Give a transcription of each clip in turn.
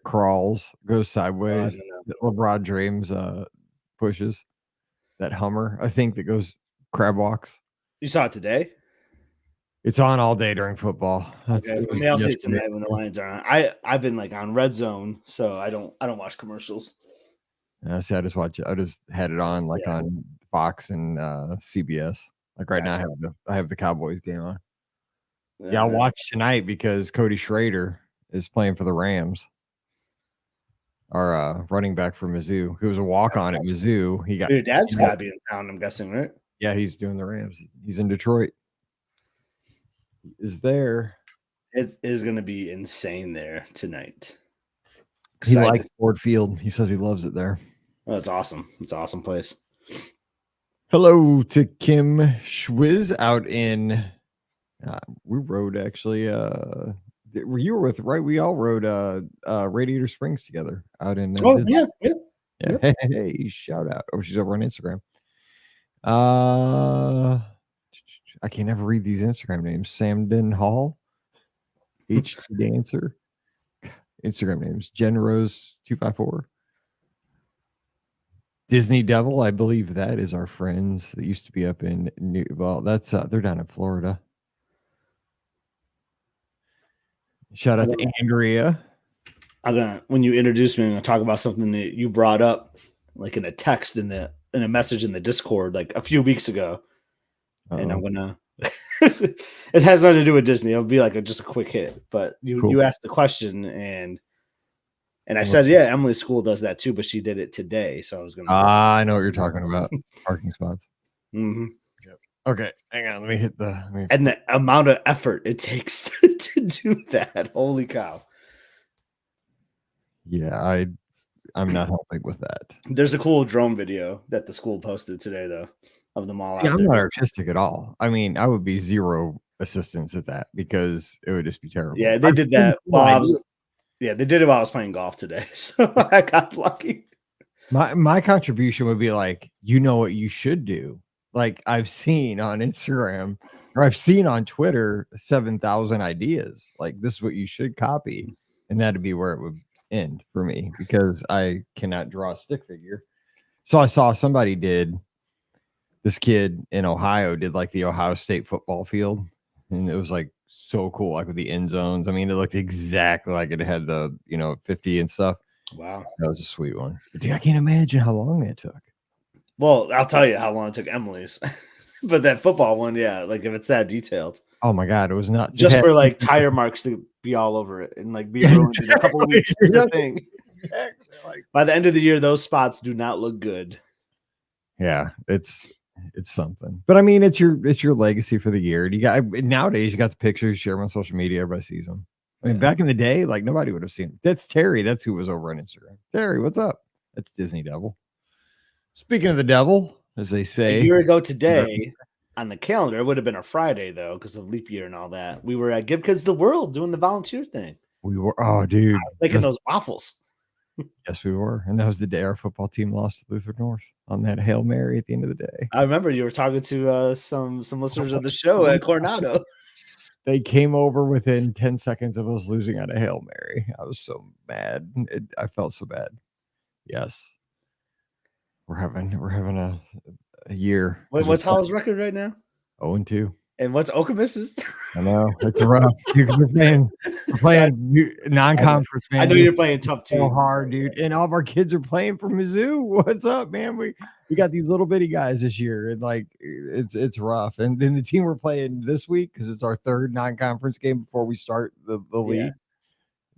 crawls, goes Oh, I sideways. don't know. That LeBron James pushes that Hummer, I think, that goes crab walks. You saw it today? It's on all day during football. Okay, It was maybe I'll see it yesterday. tonight when the Lions are on. I've been like on Red Zone, so I don't watch commercials. I just had it on like Yeah. on Fox and CBS. Like right now, Gotcha. I have the Cowboys game on. Yeah, Yeah, I'll that's- watch tonight because Cody Schrader is playing for the Rams. Our running back for Mizzou, who was a walk-on at Mizzou. He got Your dad's got to be in town, I'm guessing, right? yeah, he's doing the Rams. He's in Detroit. He is there. It is going to be insane there tonight. He Excited. likes Ford Field. He says he loves it there. Oh, it's awesome. It's an awesome place. Hello to Kim Schwiz out in. We rode actually. You were with right? We all rode Radiator Springs together out in. Oh Disney. yeah. Yeah. Hey, shout out. Oh, she's over on Instagram. I can never read these Instagram names. Samden Hall, HT Dancer. Instagram names: Jen Rose 254. Disney Devil, I believe that is our friends that used to be up in that's they're down in Florida. Shout out to Andrea. When you introduce me, I'm gonna talk about something that you brought up, like in a text in a message in the Discord, like a few weeks ago. And I'm gonna. It has nothing to do with Disney. It'll be like just a quick hit. But you asked the question, and I said, yeah, Emily's school does that too, but she did it today. So I was gonna. I know what you're talking about. Parking spots. Mm-hmm. Yep. Okay, hang on. Let me hit the. And the amount of effort it takes to do that. Holy cow! Yeah, I'm not helping with that. There's a cool drone video that the school posted today, though, of them all. See, I'm not artistic at all. I mean, I would be zero assistance at that because it would just be terrible. Yeah, they did that while they did it while I was playing golf today, so I got lucky. My contribution would be like, you know what you should do. Like I've seen on Instagram or I've seen on Twitter 7,000 ideas. Like this is what you should copy, and that'd be where it would end for me because I cannot draw a stick figure. So I saw somebody did. This kid in Ohio did like the Ohio State football field, and it was like so cool, like with the end zones. I mean, it looked exactly like it had the 50 and stuff. Wow, that was a sweet one. But dude, I can't imagine how long that took. Well, I'll tell you how long it took Emily's, but that football one, yeah, like if it's that detailed. Oh my god, it was not just for like tire marks to be all over it and like be ruined in a couple of weeks. Is the thing. Exactly. Like, by the end of the year, those spots do not look good. Yeah, it's something. But I mean, it's your legacy for the year. You got nowadays you got the pictures, share them on social media, everybody sees them. I mean, back in the day, like nobody would have seen them. That's Terry. That's who was over on Instagram. Terry, what's up? That's Disney Devil. Speaking of the devil, as they say, a year ago today on the calendar, it would have been a Friday though, because of leap year and all that. We were at Give Kids the World doing the volunteer thing. We were, oh dude, making those waffles. Yes, we were. And that was the day our football team lost to Luther North on that Hail Mary at the end of the day. I remember you were talking to some listeners of the show at Coronado. They came over within 10 seconds of us losing on a Hail Mary. I was so mad. I felt so bad. Yes. We're having a year. What's Howell's record right now? 0-2. And what's Okamis's? I know it's rough. We're playing non-conference, man. I know you're playing tough too. So hard, dude. And all of our kids are playing for Mizzou. What's up, man? We got these little bitty guys this year, and like it's rough. And then the team we're playing this week, because it's our third non-conference game before we start the league. Yeah.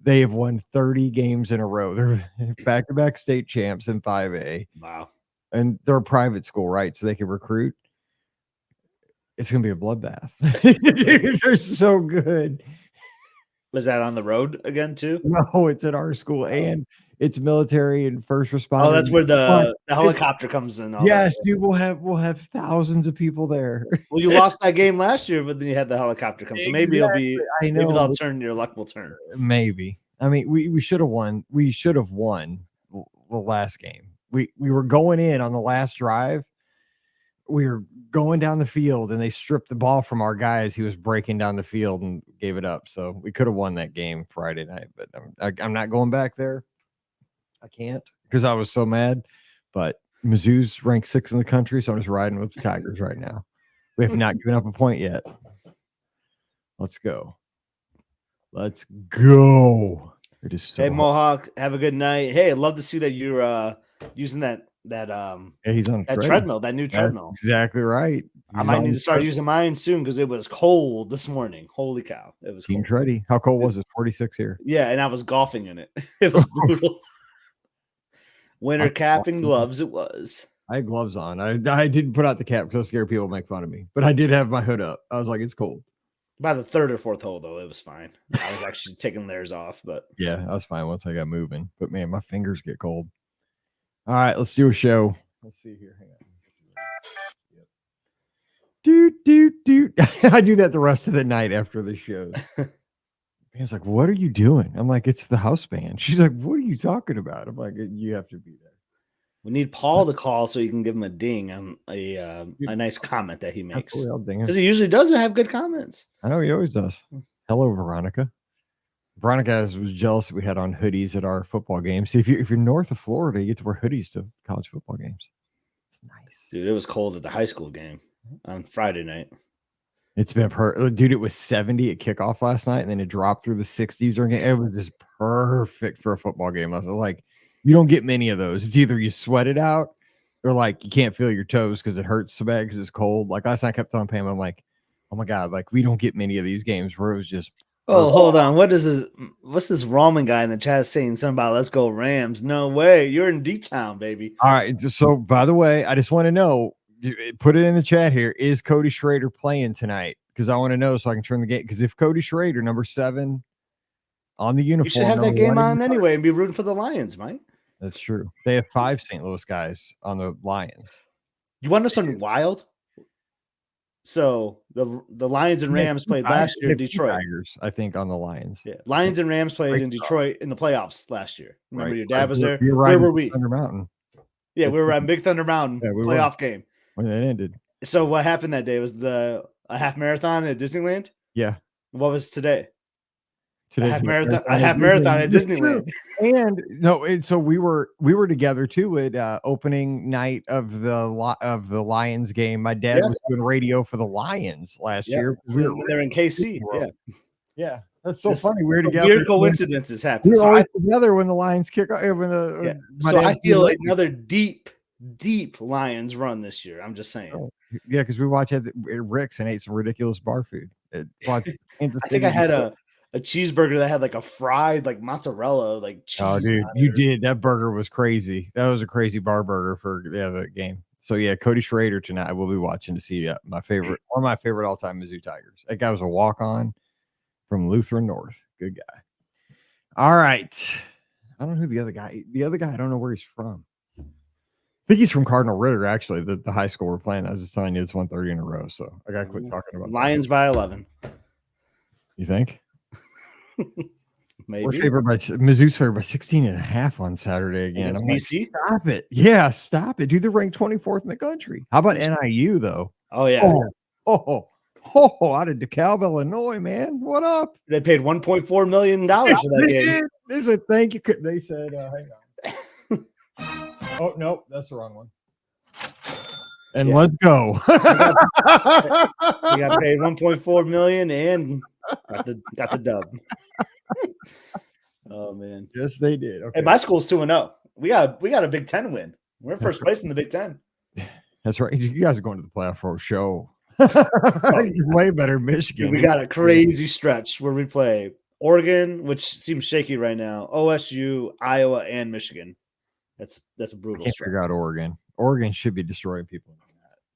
They have won 30 games in a row. They're back-to-back state champs in 5A. Wow. And they're a private school, right? So they can recruit. It's going to be a bloodbath. They're so good. Was that on the road again, too? No, it's at our school, and it's military and first responders. Oh, that's where the helicopter comes in. Yes, dude, we'll have thousands of people there. Well, you lost that game last year, but then you had the helicopter come. So maybe it'll be. I know. Maybe they'll turn. Your luck will turn. Maybe. I mean, we should have won. We should have won the last game. We were going in on the last drive. going down the field and they stripped the ball from our guy as he was breaking down the field and gave it up. So we could have won that game Friday night, but I'm not going back there. I can't because I was so mad. But Mizzou's ranked 6th in the country, so I'm just riding with the Tigers right now. We have not given up a point yet. Let's go. Let's go. It is so Hey, hard. Mohawk, have a good night. Hey, I'd love to see that you're using that Yeah, he's on that treadmill, that new treadmill. That's exactly right. I might need to start using mine soon because it was cold this morning. Holy cow. It was Team's cold. ready. How cold was it? 46 here. Yeah, and I was golfing in it. It was brutal. Winter cap and gloves it was. I had gloves on. I didn't put out the cap because I was scared people would make fun of me. But I did have my hood up. I was like, it's cold. By the 3rd or 4th hole, though, it was fine. I was actually taking layers off, but yeah, I was fine once I got moving. But man, my fingers get cold. All right, let's do a show. Let's see here. Hang on. Doot. I do that the rest of the night after the show. Pam's like, what are you doing? I'm like, it's the house band. She's like, what are you talking about? I'm like, you have to be there. We need Paul to call so you can give him a ding on a nice comment that he makes. Because he usually doesn't have good comments. I know he always does. Hello, Veronica. Veronica was jealous that we had on hoodies at our football games. See, if you're north of Florida, you get to wear hoodies to college football games. It's nice. Dude, it was cold at the high school game on Friday night. It's been dude, it was 70 at kickoff last night, and then it dropped through the 60s. It was just perfect for a football game. I was like, you don't get many of those. It's either you sweat it out or like you can't feel your toes because it hurts so bad because it's cold. Like last night I kept telling Pam, I'm like, oh my God, like we don't get many of these games where it was just hold on. What's this ramen guy in the chat saying something about let's go Rams? No way. You're in D-Town, baby. All right. So by the way, I just want to know, put it in the chat here. Is Cody Schrader playing tonight? Because I want to know so I can turn the game. Because if Cody Schrader, number 7 on the uniform, you should have that game on anyway and be rooting for the Lions, Mike. That's true. They have 5 St. Louis guys on the Lions. You want to know something wild? So the Lions and Rams played last year in Detroit. Tigers, I think, on the Lions. Yeah, Lions and Rams played in Detroit in the playoffs last year. Remember, your dad was there. Where were we? Thunder Mountain. Yeah, we were at Big Thunder Mountain playoff game when it ended. So what happened that day was a half marathon at Disneyland. Yeah. What was today? Today's a half marathon at Disneyland. And so we were together too at opening night of the Lions game. My dad was doing radio for the Lions last year. They're in KC. Yeah. That's so funny. We're together. Weird coincidences happen. We're always together when the Lions kick off. So I feel like another deep Lions run this year. I'm just saying. Yeah, because we watched at Rick's and ate some ridiculous bar food. I think I had a cheeseburger that had like a fried like mozzarella like cheese. Oh, dude, you did. That burger was crazy. That was a crazy bar burger for the game. So yeah, Cody Schrader tonight. We'll be watching to see one of my favorite all-time Mizzou Tigers. That guy was a walk-on from Lutheran North. Good guy. All right. I don't know who the other guy. I don't know where he's from. I think he's from Cardinal Ritter, actually, the high school we're playing. I was just telling you it's 1:30 in a row, so I got to quit talking about Lions by 11. You think? Maybe. We're favored by Mizzou's favored by 16.5 on Saturday again. I'm BC? Like, stop it. Yeah, stop it. Dude, they're ranked 24th in the country. How about NIU, though? Oh, yeah. Out of DeKalb, Illinois, man. What up? They paid $1.4 million for that game. They said, thank you. They said, hang on. Oh, no, that's the wrong one. And let's go. We got paid $1.4 million and got the dub. Oh man. Yes, they did. Okay. Hey, my school's 2-0. We got a Big Ten win. We're in first place in the Big Ten. That's right. You guys are going to the playoff for a show. Way better Michigan. We got a crazy stretch where we play Oregon, which seems shaky right now, OSU, Iowa, and Michigan. That's a brutal. I can't figure out Oregon. Oregon should be destroying people.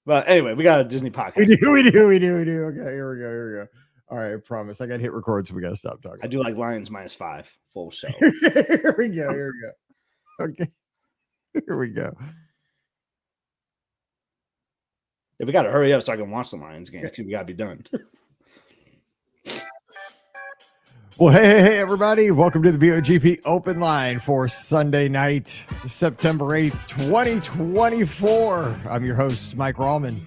But anyway, we got a Disney podcast. We do. Okay, here we go. All right, I promise. I got to hit record, so we got to stop talking. I do like Lions -5 full show. Here we go. Okay, here we go. Yeah, we got to hurry up so I can watch the Lions game too. We got to be done. Well, hey, everybody. Welcome to the BOGP Open Line for Sunday night, September 8th, 2024. I'm your host, Mike Rallman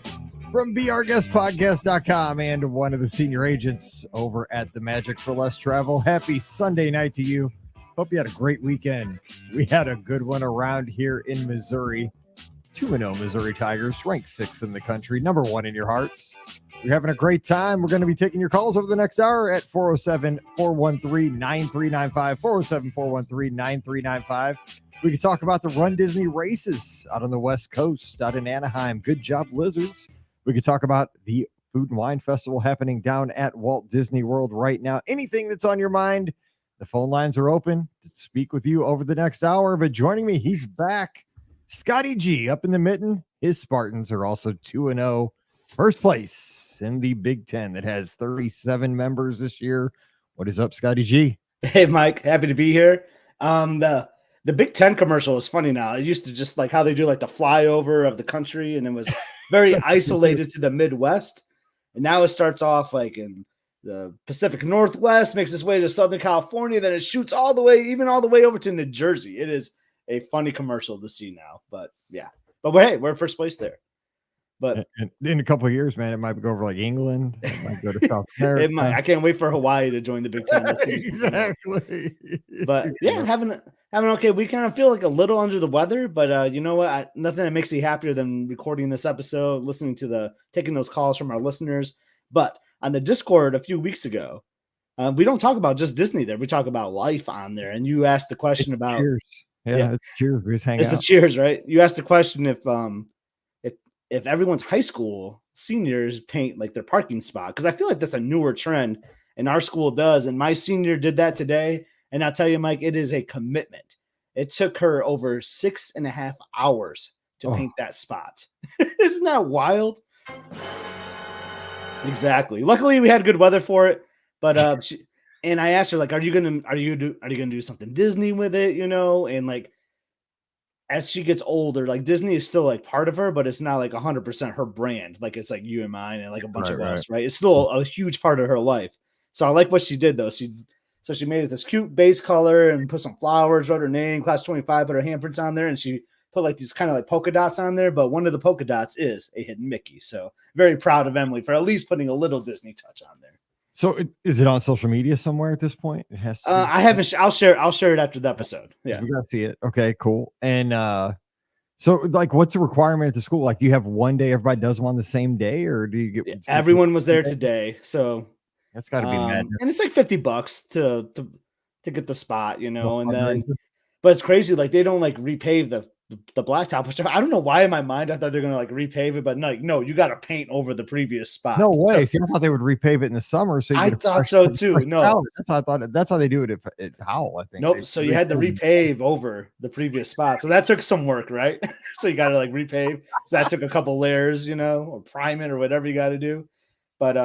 from BeOurGuestPodcast.com and one of the senior agents over at the Magic for Less Travel. Happy Sunday night to you. Hope you had a great weekend. We had a good one around here in Missouri. 2-0 Missouri Tigers, ranked 6th in the country, number 1 in your hearts. You're having a great time. We're going to be taking your calls over the next hour at 407-413-9395, 407-413-9395. We can talk about the runDisney races out on the West Coast, out in Anaheim. Good job, Lizards. We could talk about the Food and Wine Festival happening down at Walt Disney World right now. Anything that's on your mind, the phone lines are open to speak with you over the next hour. But joining me, he's back. Scotty G up in the mitten. His Spartans are also 2-0. First place in the Big Ten that has 37 members this year. What is up, Scotty G? Hey, Mike. Happy to be here. The Big Ten commercial is funny now. It used to just like how they do like the flyover of the country, and it was very isolated to the Midwest. And now it starts off like in the Pacific Northwest, makes its way to Southern California, then it shoots all the way over to New Jersey. It is a funny commercial to see now, but yeah. But we're in first place there. But in a couple of years, man, it might go over like England. It might go to South America. It might. I can't wait for Hawaii to join the Big Ten. Exactly. But yeah, having an okay weekend. I feel like a little under the weather, but you know what? Nothing that makes me happier than recording this episode, taking those calls from our listeners. But on the Discord a few weeks ago, we don't talk about just Disney there. We talk about life on there. And you asked the question about cheers. Yeah, it's cheers. We just hang it's out. The cheers, right? You asked the question if everyone's high school seniors paint like their parking spot, because I feel like that's a newer trend, and our school does. And my senior did that today, and I'll tell you, Mike, it is a commitment. It took her over 6.5 hours to paint that spot. Isn't that wild? Exactly. Luckily, we had good weather for it, but and I asked her like, are you gonna do something Disney with it, you know? And like, as she gets older, like Disney is still like part of her, but it's not like 100% her brand. Like it's like you and mine and like a bunch of us, right? It's still a huge part of her life. So I like what she did though. She made it this cute base color and put some flowers, wrote her name, class 25, put her handprints on there, and she put like these kind of like polka dots on there. But one of the polka dots is a hidden Mickey. So very proud of Emily for at least putting a little Disney touch on there. So is it on social media somewhere at this point? It has to. I haven't. I'll share it after the episode. Yeah, we gotta see it. Okay, cool. And so like, what's the requirement at the school? Like, do you have one day everybody does them on the same day, or do you get? Everyone was there today, so that's got to be madness. And it's like $50 to get the spot, you know. And then, but it's crazy. Like they don't like repave the blacktop, which I don't know why in my mind I thought they're gonna like repave it, but no, you got to paint over the previous spot. No way. See, I thought they would repave it in the summer. So I thought so too. No, that's how they do it at Howell. I think. Nope. So you had to repave over the previous spot. So that took some work, right? So you got to like repave. So that took a couple layers, you know, or prime it or whatever you got to do. But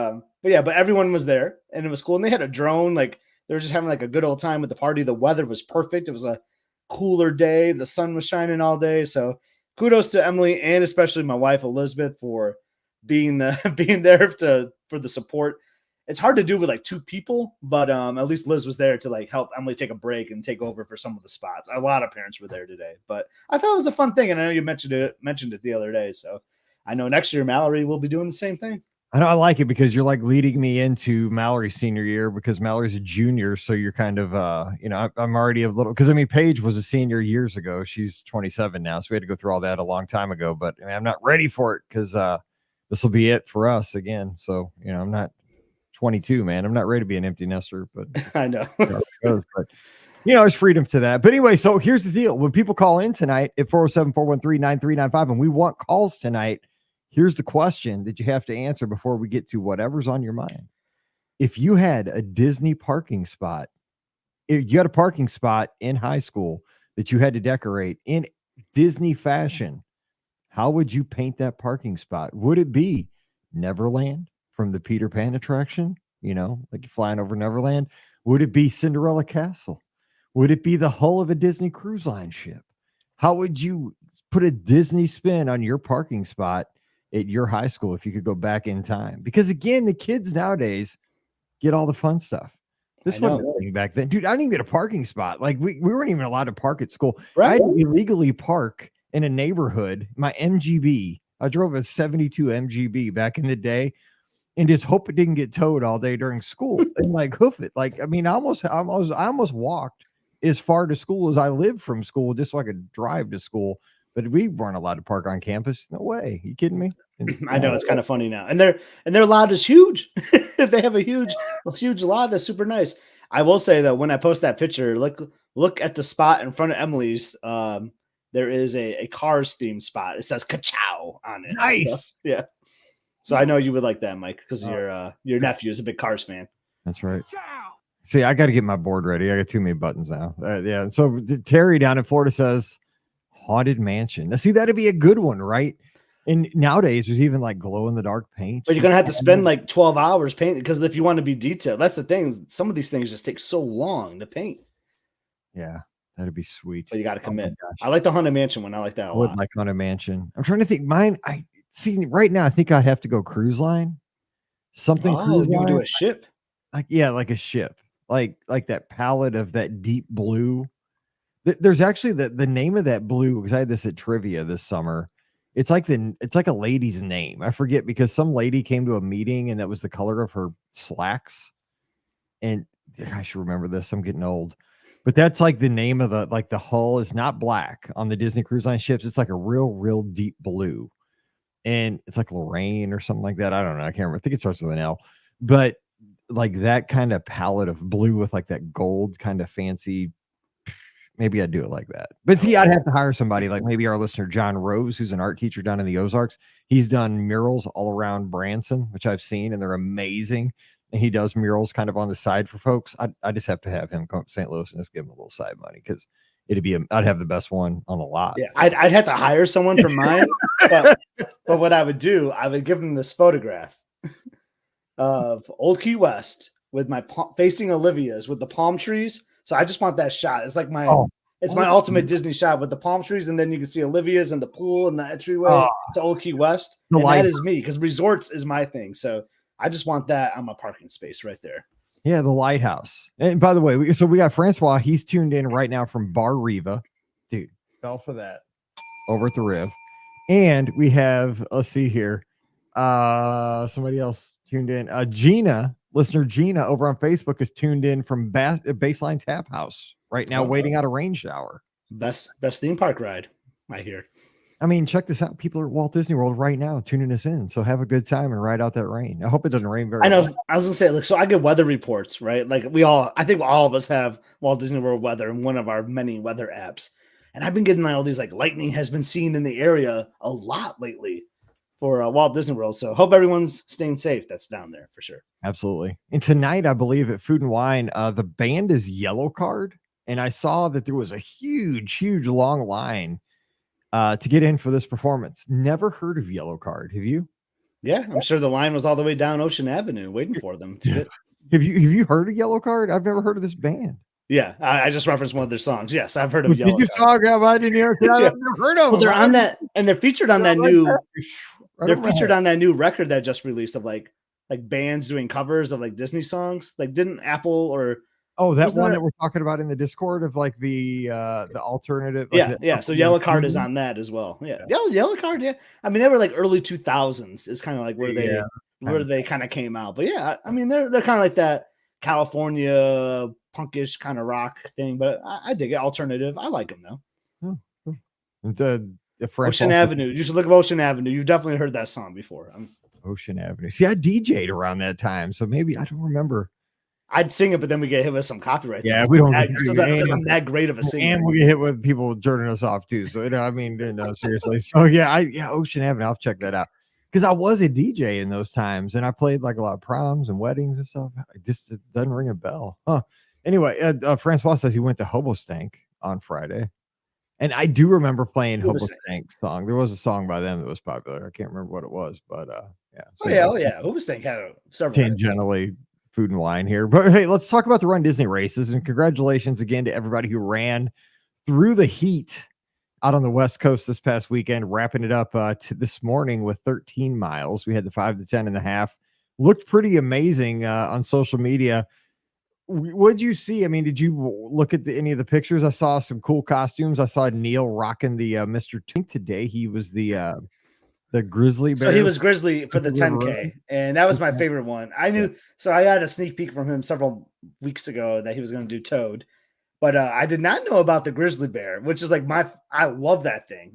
everyone was there and it was cool. And they had a drone. Like they were just having like a good old time with the party. The weather was perfect. It was a cooler day. The sun was shining all day. So kudos to Emily and especially my wife Elizabeth for being there for the support. It's hard to do with like two people, but at least Liz was there to like help Emily take a break and take over for some of the spots. A lot of parents were there today, but I thought it was a fun thing, and I know you mentioned it the other day. So I know next year Mallory will be doing the same thing. I know I like it because you're like leading me into Mallory's senior year because Mallory's a junior. So you're kind of, I'm already a little, because I mean, Paige was a senior years ago. She's 27 now. So we had to go through all that a long time ago, but I mean, I'm not ready for it because this will be it for us again. So, you know, I'm not 22, man. I'm not ready to be an empty nester, but I know. But, you know, there's freedom to that. But anyway, so here's the deal. When people call in tonight at 407-413-9395, and we want calls tonight, here's the question that you have to answer before we get to whatever's on your mind. If you had a Disney parking spot, if you had a parking spot in high school that you had to decorate in Disney fashion, how would you paint that parking spot? Would it be Neverland from the Peter Pan attraction? You know, like flying over Neverland? Would it be Cinderella Castle? Would it be the hull of a Disney Cruise Line ship? How would you put a Disney spin on your parking spot at your high school if you could go back in time? Because again, the kids nowadays get all the fun stuff. This wasn't a thing back then. Dude, I didn't even get a parking spot. Like we weren't even allowed to park at school. Right. I had to illegally park in a neighborhood. My MGB. I drove a 72 MGB back in the day and just hope it didn't get towed all day during school and like hoof it. Like, I mean, I almost walked as far to school as I lived from school just so I could drive to school. But we weren't allowed to park on campus. No way. You kidding me? I know it's kind of funny now. And their lot is huge. They have a huge lot that's super nice. I will say that when I post that picture, look at the spot in front of Emily's. There is a Cars themed spot. It says "Ka-chow" on it. Nice. So, yeah. So I know you would like that, Mike, because your nephew is a big Cars fan. That's right. See, I got to get my board ready. I got too many buttons now. Yeah. So Terry down in Florida says Haunted Mansion. Now, see, that'd be a good one, right? And nowadays, there's even like glow in the dark paint. But you're gonna have to spend like 12 hours painting because if you want to be detailed, that's the thing. Some of these things just take so long to paint. Yeah, that'd be sweet. But you got to commit. I like the Haunted Mansion one. I like that a lot. I would like Haunted Mansion. I'm trying to think. Mine. I see right now. I think I'd have to go cruise line. Something. Oh, you would do a ship. Like a ship. Like that palette of that deep blue. There's actually the name of that blue because I had this at trivia this summer. It's like a lady's name. I forget because some lady came to a meeting and that was the color of her slacks. And I should remember this. I'm getting old, but that's like the name of the hull is not black on the Disney Cruise Line ships. It's like a real deep blue, and it's like Lorraine or something like that. I don't know. I can't remember. I think it starts with an L, but like that kind of palette of blue with like that gold kind of fancy. Maybe I'd do it like that. But see, I'd have to hire somebody like maybe our listener, John Rose, who's an art teacher down in the Ozarks. He's done murals all around Branson, which I've seen, and they're amazing. And he does murals kind of on the side for folks. I just have to have him come up to St. Louis and just give him a little side money because I'd have the best one on a lot. Yeah, I'd have to hire someone for mine. but what I would do, I would give them this photograph of Old Key West with my facing Olivia's with the palm trees. So I just want that shot. It's like my ultimate Disney shot with the palm trees, and then you can see Olivia's and the pool and the entryway to Old Key West. And that is me because resorts is my thing. So I just want that on my parking space right there. Yeah, the lighthouse. And by the way, we got Francois. He's tuned in right now from Bar Riva. Dude, fell for that over at the Riv. And we have, let's see here. Somebody else tuned in. Gina. Listener Gina over on Facebook is tuned in from Baseline Tap House right now, waiting out a rain shower. Best theme park ride, I hear. I mean, check this out. People are at Walt Disney World right now tuning us in. So have a good time and ride out that rain. I hope it doesn't rain very much. I know. I was going to say, like, so I get weather reports, right? Like I think all of us have Walt Disney World weather in one of our many weather apps. And I've been getting all these, like, lightning has been seen in the area a lot lately for Walt Disney World. So hope everyone's staying safe. That's down there for sure. Absolutely. And tonight, I believe at Food and Wine, the band is Yellow Card. And I saw that there was a huge long line to get in for this performance. Never heard of Yellow Card. Have you? Yeah, I'm sure the line was all the way down Ocean Avenue waiting for them. Have you heard of Yellow Card? I've never heard of this band. Yeah, I just referenced one of their songs. Yes, I've heard of Yellow Card. Did you talk about it? I've never heard of them. Well, they're on that, and they're featured on that new. They're featured on that new record that just released of like bands doing covers of like Disney songs. Like, didn't Apple or that one that we're talking about in the Discord of like the alternative? Like yeah. So Yellow Card is on that as well. Yeah, Yellow Card. Yeah, I mean they were like early 2000s is kind of like where they kind of came out. But yeah, I mean they're kind of like that California punkish kind of rock thing. But I dig it. Alternative. I like them though. Ocean Avenue. You should look at Ocean Avenue. You've definitely heard that song before. Ocean Avenue. See, I DJ'd around that time, so maybe I don't remember. I'd sing it, but then we get hit with some copyright. Yeah, we don't. I'm that great of a singer, and we get hit with people turning us off too. So I mean, no, seriously. So yeah, Ocean Avenue. I'll check that out because I was a DJ in those times, and I played like a lot of proms and weddings and stuff. It doesn't ring a bell, huh? Anyway, Francois says he went to Hobostank on Friday. And I do remember playing Hobostank song. There was a song by them that was popular. I can't remember what it was, but yeah. So, yeah. Hobostank had several tangentially Food and Wine here. But hey, let's talk about the Run Disney races. And congratulations again to everybody who ran through the heat out on the West Coast this past weekend, wrapping it up this morning with 13 miles. We had the 5 to 10 and a half. Looked pretty amazing on social media. what'd you see? I mean, did you look at any of the pictures? I saw some cool costumes. I saw Neil rocking the Mr. Twink today. He was the grizzly bear. So he was Grizzly for the River 10K, Road. and that was my favorite one. I knew, Yeah. so I had a sneak peek from him several weeks ago that he was going to do Toad, but I did not know about the grizzly bear, which is like I love that thing.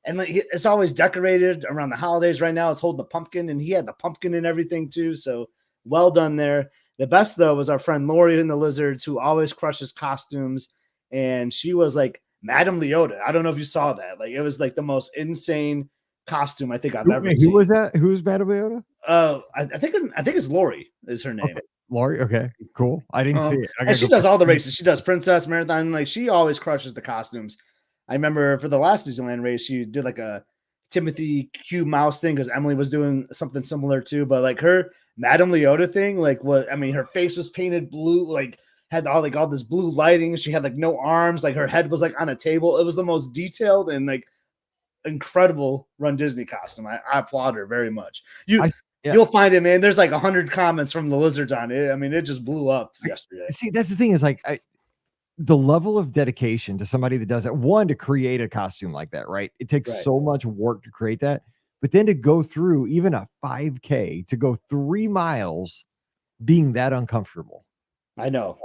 And like, it's always decorated around the holidays. Right now, it's holding the pumpkin, and he had the pumpkin and everything too. So well done there. The best though was our friend Lori in the Lizards, who always crushes costumes, and she was like Madame Leota. I don't know if you saw that. Like it was like the most insane costume I think I've ever seen. Who was that? Who was Madame Leota? I think it's Lori is her name. Okay. Lori. Okay, cool. I didn't see it. And she does all the races. She does Princess Marathon. Like she always crushes the costumes. I remember for the last Disneyland race, she did like a Timothy Q Mouse thing because Emily was doing something similar too. But like her Madame Leota thing, like what I mean, her face was painted blue, like had all this blue lighting. She had like no arms, like her head was like on a table. It was the most detailed and like incredible Run Disney costume. I applaud her very much. You'll find it, man. There's like 100 comments from the Lizards on it. I mean, it just blew up yesterday. See, that's the thing is like the level of dedication to somebody that does it. One, to create a costume like that, right? It takes so much work to create that, but then to go through even a 5K, to go 3 miles, being that uncomfortable. I know.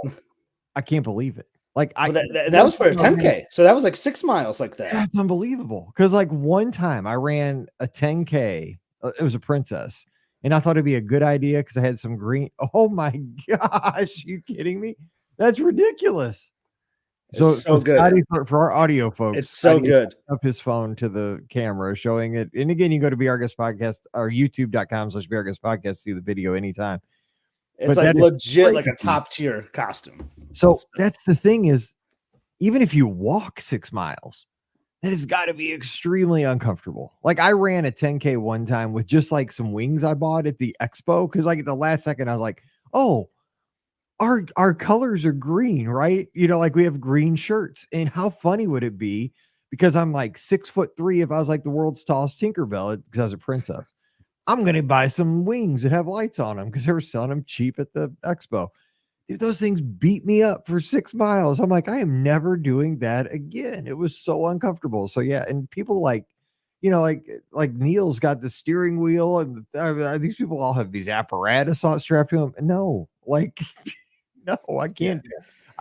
I can't believe it. Like that was for a 10K. So that was like 6 miles like that. That's unbelievable. Because like one time I ran a 10K. It was a Princess. And I thought it'd be a good idea because I had some green. Oh my gosh. You kidding me? That's ridiculous. So good. Scotty, for our audio folks, it's so good. Up his phone to the camera showing it. And again, you go to Be Our Guest Podcast or youtube.com/Be Our Guest Podcast, see the video anytime. It's like legit, like a top tier costume. So that's the thing is, even if you walk 6 miles, that has got to be extremely uncomfortable. Like I ran a 10K one time with just like some wings I bought at the expo. Cause like at the last second, I was like, oh, our colors are green, right? You know, like we have green shirts. And how funny would it be? Because I'm like 6'3" if I was like the world's tallest Tinkerbell because I was a princess. I'm going to buy some wings that have lights on them because they were selling them cheap at the expo. Dude, those things beat me up for 6 miles. I'm like, I am never doing that again. It was so uncomfortable. So yeah, and people like, you know, like Neil's got the steering wheel, and these people all have these apparatus strapped to them. No, like, no, I can't.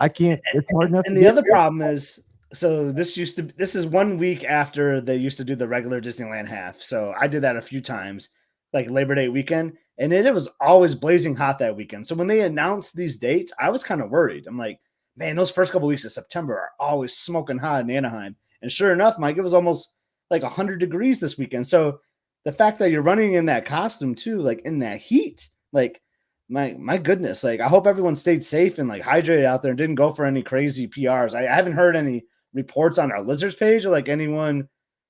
I can't. It's hard enough. And the other problem is, so this is 1 week after they used to do the regular Disneyland half. So I did that a few times, like Labor Day weekend. And it was always blazing hot that weekend. So when they announced these dates, I was kind of worried. I'm like, man, those first couple weeks of September are always smoking hot in Anaheim. And sure enough, Mike, it was almost like 100 degrees this weekend. So the fact that you're running in that costume too, like in that heat, like my goodness, like I hope everyone stayed safe and like hydrated out there and didn't go for any crazy PRs. I haven't heard any reports on our Lizards page or like anyone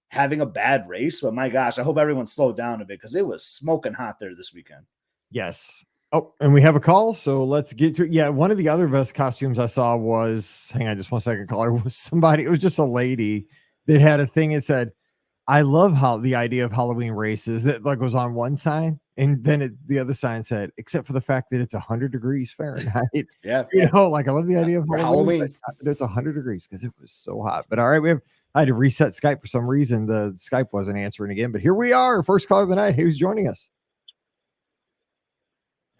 having a bad race, but my gosh, I hope everyone slowed down a bit because it was smoking hot there this weekend. Yes. Oh, and we have a call, so let's get to it. Yeah, one of the other best costumes I saw was, hang on just 1 second, caller, was somebody, it was just a lady that had a thing that said, I love how the idea of Halloween races that like was on one sign, and then the other sign said, except for the fact that it's 100 degrees Fahrenheit. Yeah. You know, like I love the idea of Halloween. It's 100 degrees because it was so hot. But all right, I had to reset Skype for some reason. The Skype wasn't answering again, but here we are. First caller of the night. Who's joining us?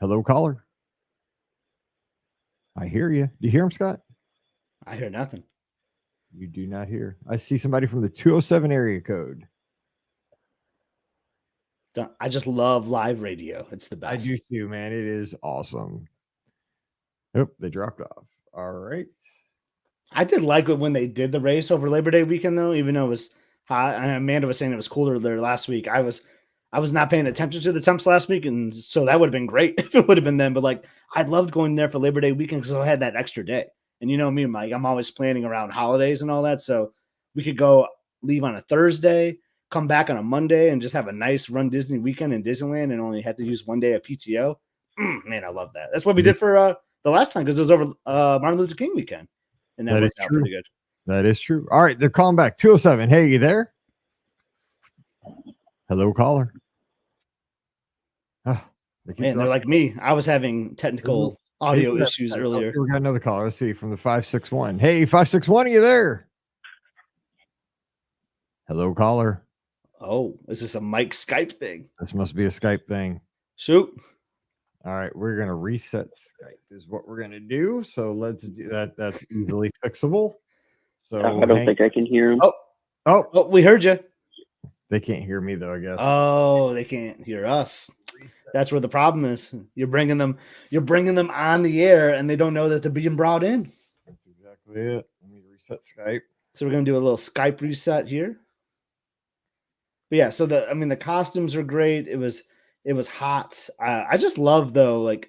Hello, caller. I hear you. Do you hear him, Scott? I hear nothing. You do not hear. I see somebody from the 207 area code. I just love live radio. It's the best. I do too, man. It is awesome. Oh, they dropped off. All right. I did like it when they did the race over Labor Day weekend, though, even though it was hot. And Amanda was saying it was cooler there last week. I was not paying attention to the temps last week, and so that would have been great if it would have been them. But like, I loved going there for Labor Day weekend because I had that extra day. And you know me, Mike, I'm always planning around holidays and all that. So we could leave on a Thursday, come back on a Monday, and just have a nice Run Disney weekend in Disneyland and only have to use 1 day of PTO. Man, I love that. That's what we did for the last time because it was over Martin Luther King weekend. And that worked out pretty good. That is true. All right, they're calling back. 207. Hey, you there? Hello, caller. Man, they're like me. I was having technical audio issues earlier. We got another caller. Let's see, from the 561. Hey, 561, are you there? Hello, caller. Oh, is this a Mike Skype thing? This must be a Skype thing. Shoot. All right, we're gonna reset Skype is what we're gonna do. So let's do that. That's easily fixable. So I don't think I can hear him. Oh, we heard you. They can't hear me though, I guess. Oh, they can't hear us. That's where the problem is. You're bringing them on the air, and they don't know that they're being brought in. That's exactly it. Let me reset Skype. So we're gonna do a little Skype reset here. But yeah, so the costumes are great. It was hot. I just love though, like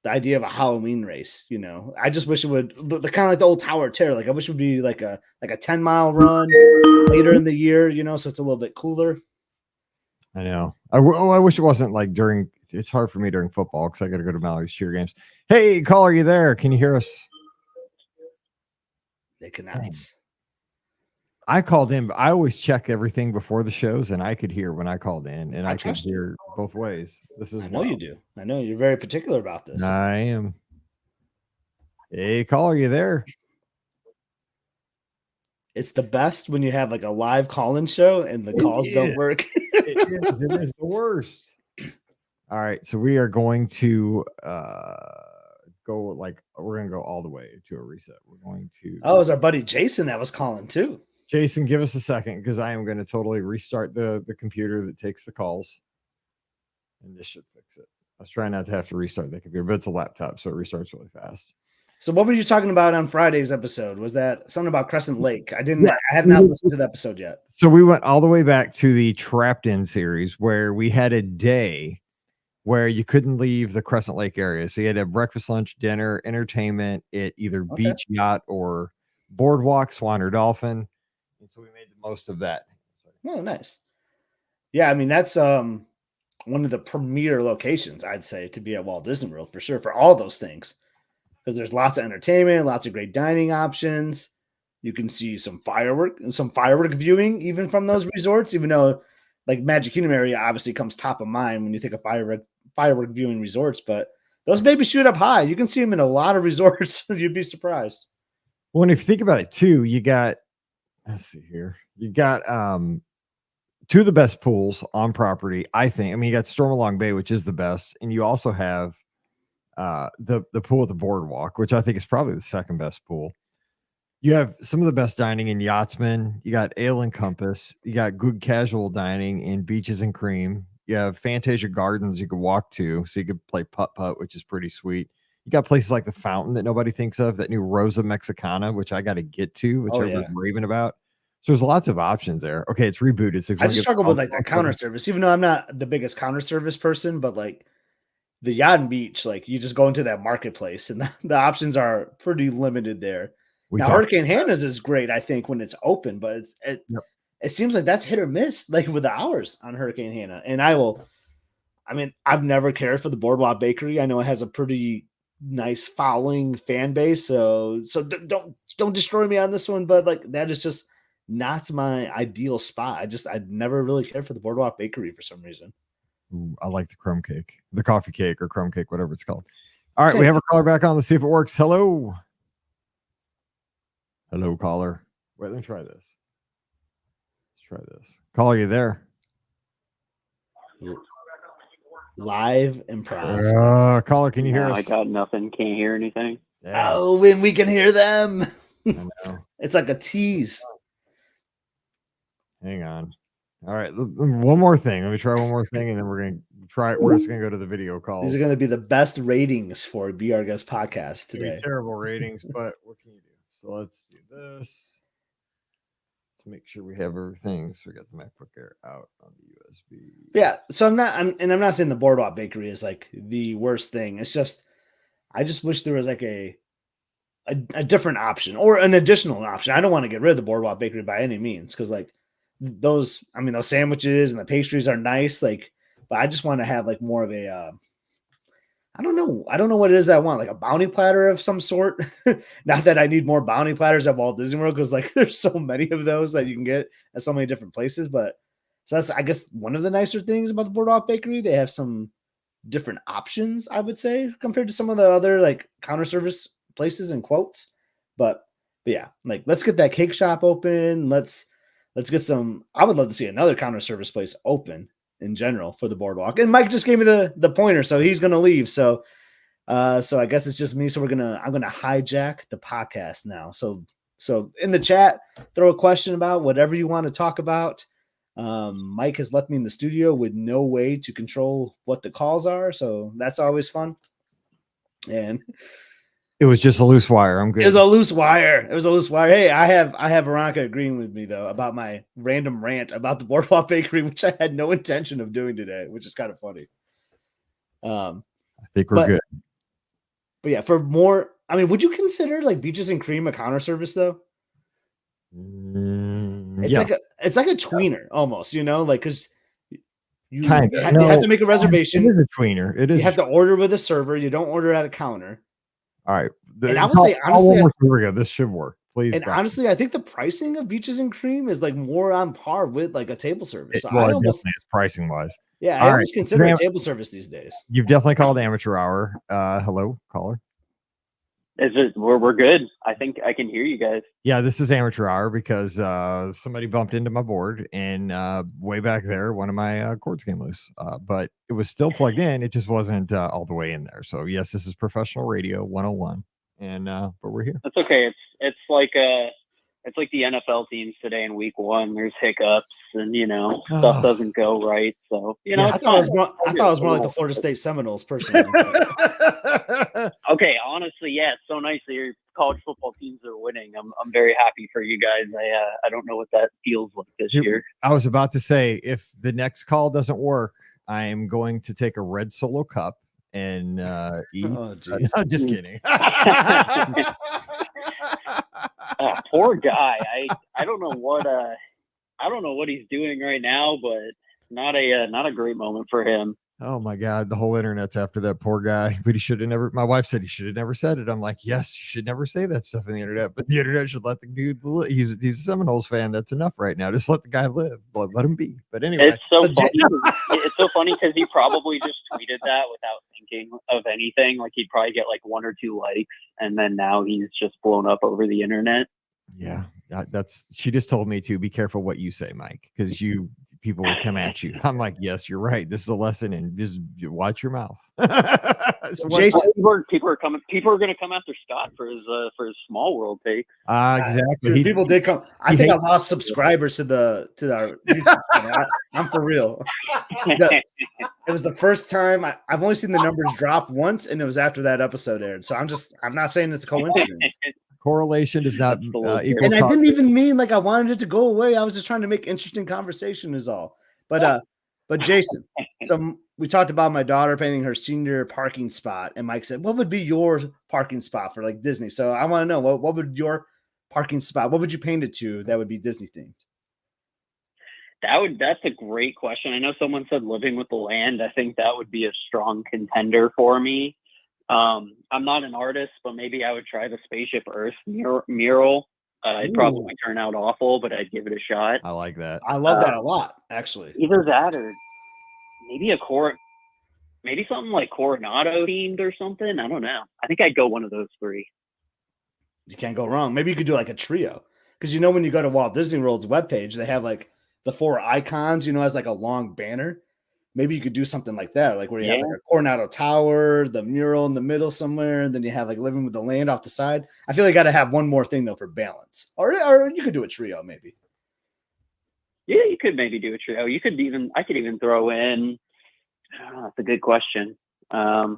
the idea of a Halloween race. You know, I just wish it would, the kind of like the old Tower of Terror. Like I wish it would be like a 10-mile run later in the year. You know, so it's a little bit cooler. I know. I wish it wasn't like during. It's hard for me during football because I got to go to Mallory's cheer games. Hey, caller, are you there? Can you hear us? They cannot. I called in, but I always check everything before the shows, and I could hear when I called in, and I could hear both ways. I know you do. I know you're very particular about this. I am. Hey, caller, are you there? It's the best when you have like a live call-in show and the calls don't work. It is the worst. All right, so we are going to we're gonna go all the way to a reset. We're going to. Oh, it was our buddy Jason that was calling too. Jason, give us a second because I am going to totally restart the computer that takes the calls, and this should fix it. I was trying not to have to restart the computer, but it's a laptop, so it restarts really fast. So what were you talking about on Friday's episode? Was that something about Crescent Lake? I have not listened to the episode yet. So we went all the way back to the Trapped In series where we had a day where you couldn't leave the Crescent Lake area. So you had to have breakfast, lunch, dinner, entertainment at either beach, yacht, or boardwalk, Swan or Dolphin. And so we made the most of that. Oh, nice. Yeah, I mean, that's one of the premier locations, I'd say, to be at Walt Disney World for sure, for all those things. Because there's lots of entertainment, lots of great dining options. You can see some firework viewing even from those resorts, even though like Magic Kingdom area obviously comes top of mind when you think of firework viewing resorts, but those babies shoot up high. You can see them in a lot of resorts. You'd be surprised. Well, and if you think about it too, you got, let's see here, you got two of the best pools on property, I think. I mean, you got Stormalong Bay, which is the best, and you also have the pool at the boardwalk, which I think is probably the second best pool. You have some of the best dining in Yachtsman. You got Ale and Compass. You got good casual dining in Beaches and Cream. You have Fantasia Gardens you could walk to, so you could play putt-putt, which is pretty sweet. You got places like the Fountain that nobody thinks of, that new Rosa Mexicana, which I got to get to, which everyone's raving about. So there's lots of options there. Okay, it's rebooted. So if I just struggle with like that counter service, even though I'm not the biggest counter service person, but like the Yacht and Beach, like you just go into that marketplace and the options are pretty limited there. Now, Hurricane Hannah's is great, I think, when it's open, but it seems like that's hit or miss, like with the hours on Hurricane Hannah. And I've never cared for the Boardwalk Bakery. I know it has a pretty nice following fan base, so don't destroy me on this one, but like that is just not my ideal spot. I'd never really cared for the Boardwalk Bakery for some reason. Ooh, I like the crumb cake, the coffee cake or crumb cake, whatever it's called. All right, we have a caller back on. Let's see if it works. Hello, caller. Wait, let me try this. Let's try this. Caller, you there? Live improv. Caller, can you hear us? I got nothing. Can't hear anything. Yeah. Oh, when we can hear them. I know. It's like a tease. Hang on. All right, one more thing. Let me try one more thing, and then we're gonna try. We're just gonna go to the video calls. These are gonna be the best ratings for Be Our Guest podcast today. Terrible ratings, but what can you do? So let's do this to make sure we have everything. So we got the MacBook Air out on the USB. Yeah. So I'm not saying the Boardwalk Bakery is like the worst thing. It's just I just wish there was like a different option or an additional option. I don't want to get rid of the Boardwalk Bakery by any means, because like those sandwiches and the pastries are nice, like, but I just want to have like more of a I don't know what it is that I want, like a bounty platter of some sort. Not that I need more bounty platters at Walt Disney World, because like there's so many of those that you can get at so many different places. But so that's, I guess, one of the nicer things about the Boardwalk Bakery. They have some different options, I would say, compared to some of the other like counter service places and quotes. But yeah, like let's get that cake shop open. Let's get some. I would love to see another counter service place open in general for the boardwalk. And Mike just gave me the pointer, so he's gonna leave. So I guess it's just me. So I'm gonna hijack the podcast now. So in the chat, throw a question about whatever you want to talk about. Mike has left me in the studio with no way to control what the calls are, so that's always fun. And it was just a loose wire. I'm good. It was a loose wire. Hey, I have Veronica agreeing with me though about my random rant about the Boardwalk Bakery, which I had no intention of doing today, which is kind of funny. I think we're good. But yeah, for more, I mean, would you consider like Beaches and Cream a counter service though? It's like a tweener almost, like because you have to make a reservation. It is a tweener. It is. You have to order with a server. You don't order at a counter. All right. And I would say honestly, here we go. This should work. Please. And honestly, I think the pricing of Beaches and Cream is like more on par with like a table service. So well, definitely is pricing wise. Yeah, I always consider a table service these days. You've definitely called amateur hour. Hello, caller. We're good. I think I can hear you guys. Yeah, this is amateur hour because somebody bumped into my board and way back there, one of my cords came loose. But it was still plugged in. It just wasn't all the way in there. So yes, this is professional radio 101, and but we're here. That's okay. It's like the NFL teams today in week 1. There's hiccups and stuff doesn't go right. So I thought it was more like the Florida State Seminoles personally. Okay, honestly, yeah, it's so nice that your college football teams are winning. I'm very happy for you guys. I don't know what that feels like this year. I was about to say, if the next call doesn't work, I am going to take a red Solo cup and eat. Oh, I'm just kidding. Poor guy. I don't know what he's doing right now, but not a great moment for him. Oh my God, the whole internet's after that poor guy. But he should have never. My wife said he should have never said it. I'm like, yes, you should never say that stuff on the internet. But the internet should let the dude. He's a Seminoles fan. That's enough right now. Just let the guy live. Let him be. But anyway, it's so funny. It's so funny because he probably just tweeted that without thinking of anything. Like he'd probably get like 1 or 2 likes, and then now he's just blown up over the internet. Yeah, she just told me to be careful what you say, Mike, because people will come at you. I'm like, yes, you're right. This is a lesson, and just watch your mouth. So Jason, people are going to come after Scott for his Small World take. Exactly. Dude, people did come. I think I lost subscribers to our. I'm for real. It was the first time I've only seen the numbers drop once, and it was after that episode aired. So I'm not saying it's a coincidence. Correlation does not equal. And I didn't even mean like I wanted it to go away. I was just trying to make interesting conversation is all. But Jason, so we talked about my daughter painting her senior parking spot, and Mike said, "What would be your parking spot for like Disney?" So I want to know what would your parking spot? What would you paint it to that would be Disney themed? That's a great question. I know someone said living with the land. I think that would be a strong contender for me. I'm not an artist, but maybe I would try the Spaceship Earth mural. It'd probably turn out awful, but I'd give it a shot. I like that. I love that a lot, actually. Either that or maybe something like Coronado themed or something. I don't know. I think I'd go one of those 3. You can't go wrong. Maybe you could do like a trio. Because when you go to Walt Disney World's webpage, they have like the 4 icons, as like a long banner. Maybe you could do something like that, like where you have like a Coronado Tower, the mural in the middle somewhere, and then you have like living with the land off the side. I feel like you got to have one more thing though for balance, or you could do a trio maybe. Yeah, you could maybe do a trio. I could even throw in. That's a good question. I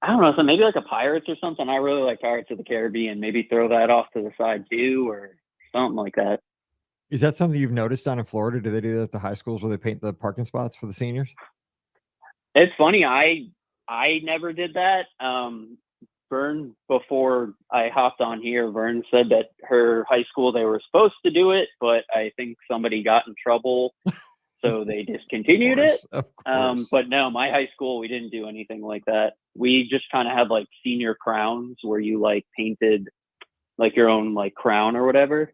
don't know, so maybe like a Pirates or something. I really like Pirates of the Caribbean. Maybe throw that off to the side too, or something like that. Is that something you've noticed down in Florida? Do they do that at the high schools where they paint the parking spots for the seniors? It's funny. I never did that. Vern, before I hopped on here, Vern said that her high school, they were supposed to do it, but I think somebody got in trouble, so they discontinued it. Of course. But no, my high school, we didn't do anything like that. We just kind of had like senior crowns where you like painted like your own like crown or whatever.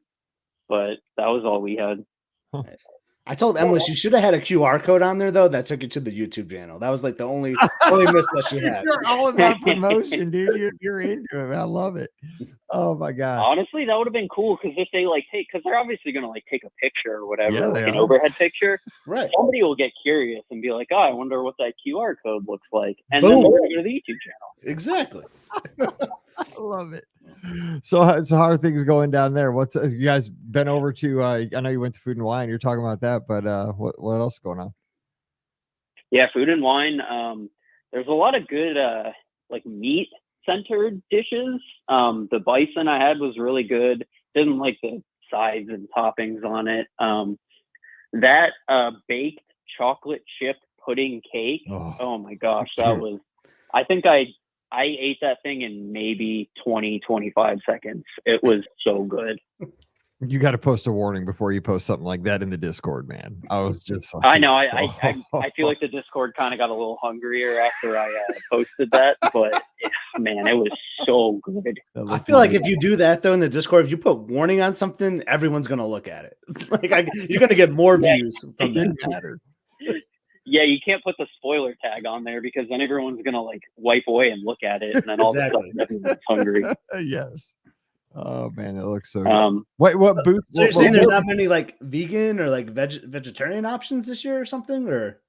But that was all we had. Nice. I told Emily she should have had a QR code on there though that took you to the YouTube channel. That was like the only miss that she had. You're all about promotion, dude. You're into it. I love it. Oh my god. Honestly, that would have been cool because if they like take, because they're obviously gonna like take a picture or whatever, Yeah, like they an are. overhead picture. Right. Somebody will get curious and be like, "Oh, I wonder what that QR code looks like," and Boom. then they'll go to the YouTube channel. Exactly. I love it. So how are things going down there? What's you guys been over to? I know you went to Food and Wine. You're talking about that, but what else is going on? Yeah, Food and Wine. There's a lot of good like meat centered dishes. The bison I had was really good. Didn't like the sides and toppings on it. That baked chocolate chip pudding cake. Oh my gosh, that was. I think I ate that thing in maybe 20-25 seconds. It was so good. You got to post a warning before you post something like that in the Discord, man. I was just like, I know. I feel like the Discord kind of got a little hungrier after I posted that, but man, it was so good. I feel like if you do that though in the Discord, if you put warning on something, everyone's gonna look at it. Like you're gonna get more views from that. Yeah, you can't put the spoiler tag on there because then everyone's gonna like wipe away and look at it, and then all of a sudden everyone's hungry. Yes. Oh man, it looks so good. What booth? So you're saying there's not many like vegan or like vegetarian options this year or something, or?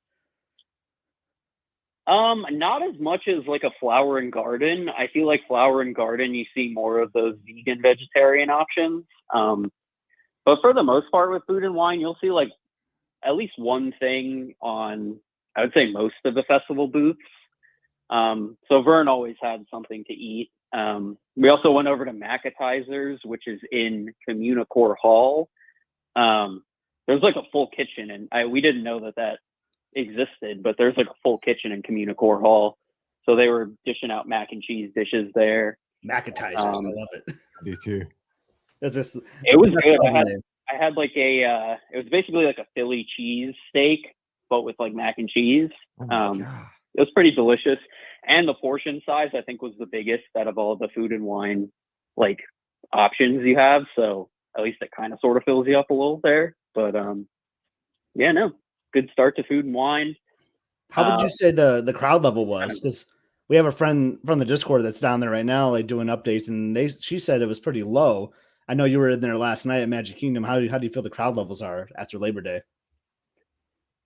Not as much as like a Flower and Garden. I feel like Flower and Garden, you see more of those vegan vegetarian options. But for the most part with Food and Wine, you'll see like at least one thing on, I would say, most of the festival booths. So Vern always had something to eat. We also went over to Macatizers, which is in Communicore Hall. There's like a full kitchen, and we didn't know that existed, but there's like a full kitchen in Communicore Hall. So they were dishing out mac and cheese dishes there. Macatizers, I love it. I do too. It was good. I had like it was basically like a Philly cheese steak, but with like mac and cheese. It was pretty delicious. And the portion size, I think, was the biggest out of all the Food and Wine like options you have. So at least it kind of sort of fills you up a little there. But yeah, no, good start to Food and Wine. How would you say the crowd level was? Because we have a friend from the Discord that's down there right now, like doing updates, and she said it was pretty low. I know you were in there last night at Magic Kingdom. How do you feel the crowd levels are after Labor Day?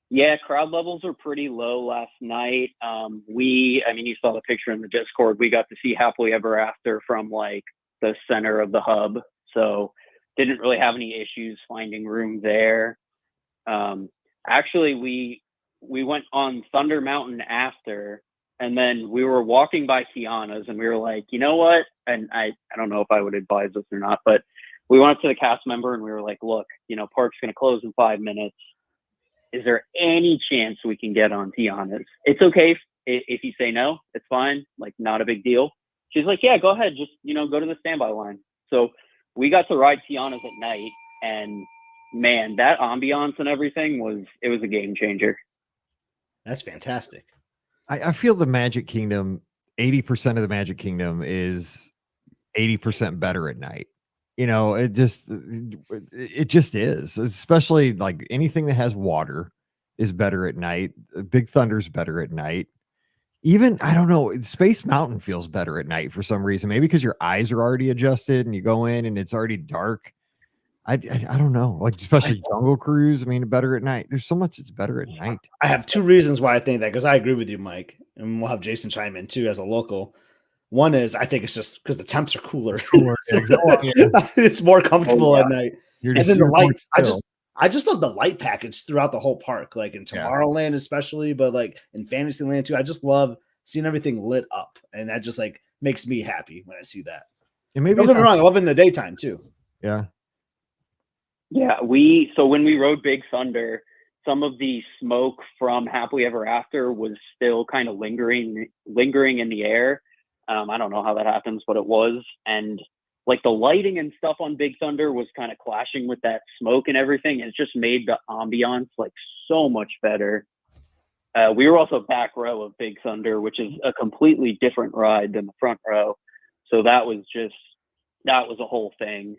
Yeah, crowd levels are pretty low last night. You saw the picture in the Discord. We got to see Happily Ever After from like the center of the hub. So didn't really have any issues finding room there. Actually, we went on Thunder Mountain after, and then we were walking by Tiana's, and we were like, you know what? And I don't know if I would advise this or not, but we went up to the cast member and we were like, look, park's going to close in 5 minutes. Is there any chance we can get on Tiana's? It's okay if you say no, it's fine. Like, not a big deal. She's like, yeah, go ahead. Just, go to the standby line. So we got to ride Tiana's at night, and man, that ambiance and everything was a game changer. That's fantastic. I feel the Magic Kingdom, 80% of the Magic Kingdom is 80% better at night. It just is, especially like anything that has water is better at night. Big Thunder's better at night. Even, I don't know, Space Mountain feels better at night for some reason. Maybe because your eyes are already adjusted and you go in and it's already dark. I don't know, like especially Jungle Cruise. I mean, better at night. There's so much it's better at night. I have two reasons why I think that, because I agree with you, Mike, and we'll have Jason chime in too as a local. One is I think it's just because the temps are cooler. It's more comfortable at night. And then the lights. I just love the light package throughout the whole park, like in Tomorrowland especially, but like in Fantasyland too. I just love seeing everything lit up, and that just like makes me happy when I see that. And maybe don't get me wrong, I love it in the daytime too. Yeah. Yeah, so when we rode Big Thunder, some of the smoke from Happily Ever After was still kind of lingering in the air. I don't know how that happens, but it was. And like the lighting and stuff on Big Thunder was kind of clashing with that smoke and everything. It just made the ambiance like so much better. We were also back row of Big Thunder, which is a completely different ride than the front row. So that was a whole thing.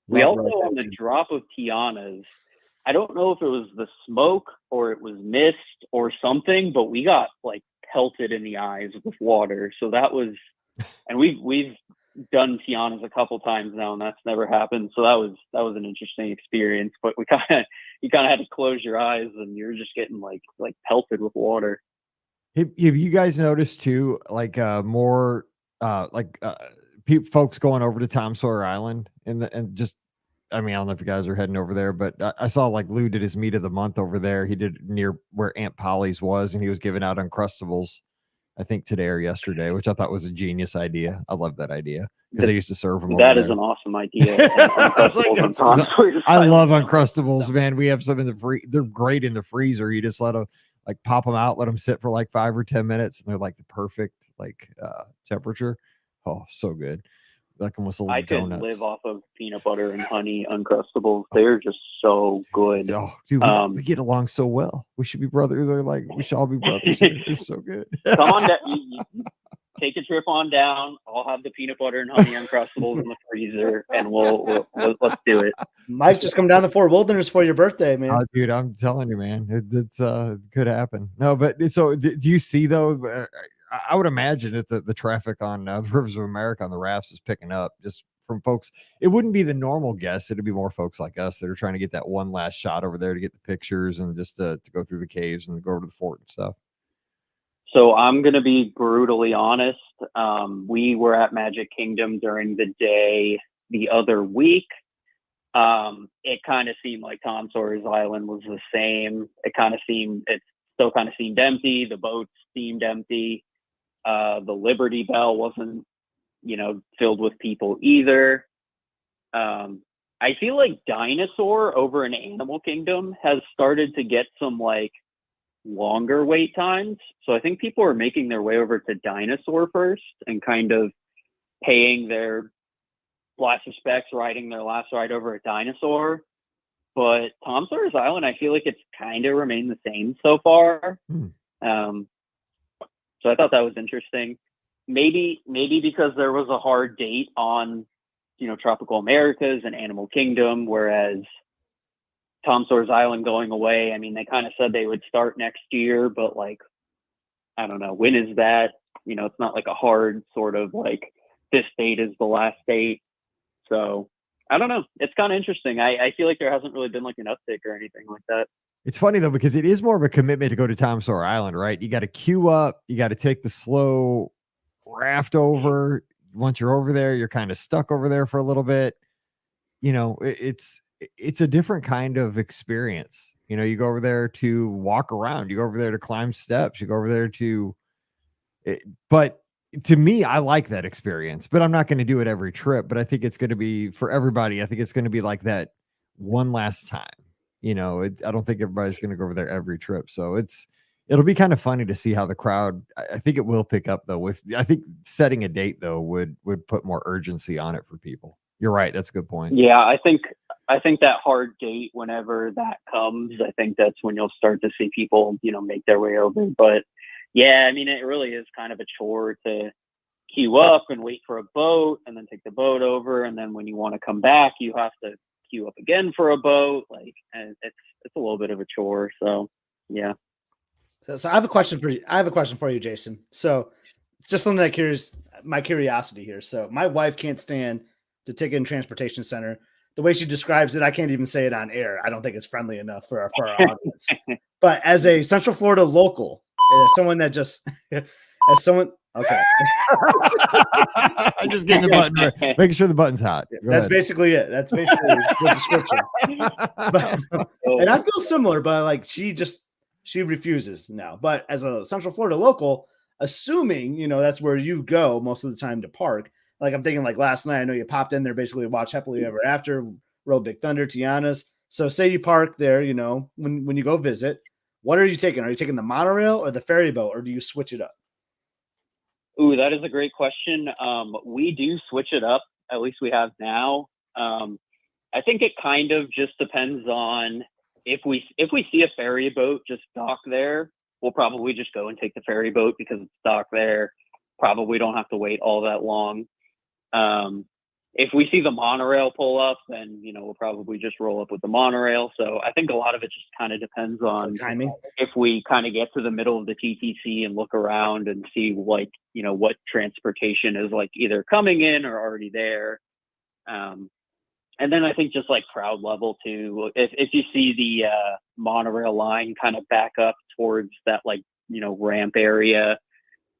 We also, on the drop of Tiana's, I don't know if it was the smoke or it was mist or something, but we got like pelted in the eyes with water. So that was, and we've done Tiana's a couple times now, and that's never happened. So that was an interesting experience. But you kind of had to close your eyes, and you're just getting like pelted with water. Have you guys noticed too, like more folks going over to Tom Sawyer Island and just, I mean, I don't know if you guys are heading over there, but I saw like Lou did his meat of the month over there. He did near where Aunt Polly's was, and he was giving out Uncrustables, I think today or yesterday, which I thought was a genius idea. I love that idea because they used to serve them. That over is there. an awesome idea. I love Uncrustables, man. We have some in the they're great in the freezer. You just let them like pop them out, let them sit for like 5 or 10 minutes, and they're like the perfect like temperature. Oh, so good. Like almost a little donuts. I could live off of peanut butter and honey Uncrustables. They're just so good. Oh, dude, we get along so well. We should be brothers. They're like, we should all be brothers. It's so good. Come on, you take a trip on down. I'll have the peanut butter and honey Uncrustables in the freezer, and we'll let's do it. Mike, just come down to Fort Wilderness for your birthday, man. Dude, I'm telling you, man, it's could happen. No, but so do you see though? I would imagine that the traffic on the Rivers of America on the rafts is picking up just from folks. It wouldn't be the normal guests. It'd be more folks like us that are trying to get that one last shot over there to get the pictures and just to go through the caves and go over to the fort and stuff. So I'm going to be brutally honest. We were at Magic Kingdom during the day the other week. It kind of seemed like Tom Sawyer's Island was the same. It still kind of seemed empty. The boats seemed empty. The Liberty Bell wasn't, filled with people either. I feel like Dinosaur over in Animal Kingdom has started to get some like longer wait times. So I think people are making their way over to Dinosaur first and kind of paying their last respects, riding their last ride over at Dinosaur. But Tom Sawyer's Island, I feel like it's kind of remained the same so far. So I thought that was interesting. Maybe because there was a hard date on, Tropical Americas and Animal Kingdom, whereas Tom Sawyer's Island going away, I mean, they kind of said they would start next year, but like, I don't know, when is that? It's not like a hard sort of like this date is the last date. So I don't know. It's kind of interesting. I feel like there hasn't really been like an uptick or anything like that. It's funny though, because it is more of a commitment to go to Tom Sawyer Island, right? You got to queue up, you got to take the slow raft over. Once you're over there, you're kind of stuck over there for a little bit. It's a different kind of experience. You go over there to walk around, you go over there to climb steps, you go over there but to me, I like that experience, but I'm not going to do it every trip. But I think it's going to be for everybody. I think it's going to be like that one last time. I don't think everybody's going to go over there every trip. So it'll be kind of funny to see how the crowd, I think it will pick up though. I think setting a date though would put more urgency on it for people. You're right. That's a good point. Yeah. I think that hard date, whenever that comes, I think that's when you'll start to see people, make their way over. But yeah, I mean, it really is kind of a chore to queue up and wait for a boat and then take the boat over. And then when you want to come back, you have to queue up again for a boat. Like, and it's a little bit of a chore. So yeah. So I have a question for you. Jason. So it's just something my curiosity here. So my wife can't stand the Ticket and Transportation Center. The way she describes it, I can't even say it on air. I don't think it's friendly enough for our audience. But as a Central Florida local, as someone that just, okay. I'm just getting the button, making sure the button's hot. That's basically it. That's basically the description. And I feel similar, but like she refuses now. But as a Central Florida local, assuming, that's where you go most of the time to park. Like I'm thinking like last night, I know you popped in there basically to watch Happily Ever After, Rode Big Thunder, Tiana's. So say you park there, when you go visit, what are you taking? Are you taking the monorail or the ferry boat, or do you switch it up? Ooh, that is a great question. We do switch it up. At least we have now. I think it kind of just depends on if we see a ferry boat just dock there, we'll probably just go and take the ferry boat because it's docked there. Probably don't have to wait all that long. if we see the monorail pull up, then, you know, we'll probably just roll up with the monorail. So I think a lot of it just kind of depends on timing. If we kind of get to the middle of the TTC and look around and see, like, you know, what transportation is like either coming in or already there. And then I think just like crowd level too, if you see the monorail line kind of back up towards that, like, you know, ramp area,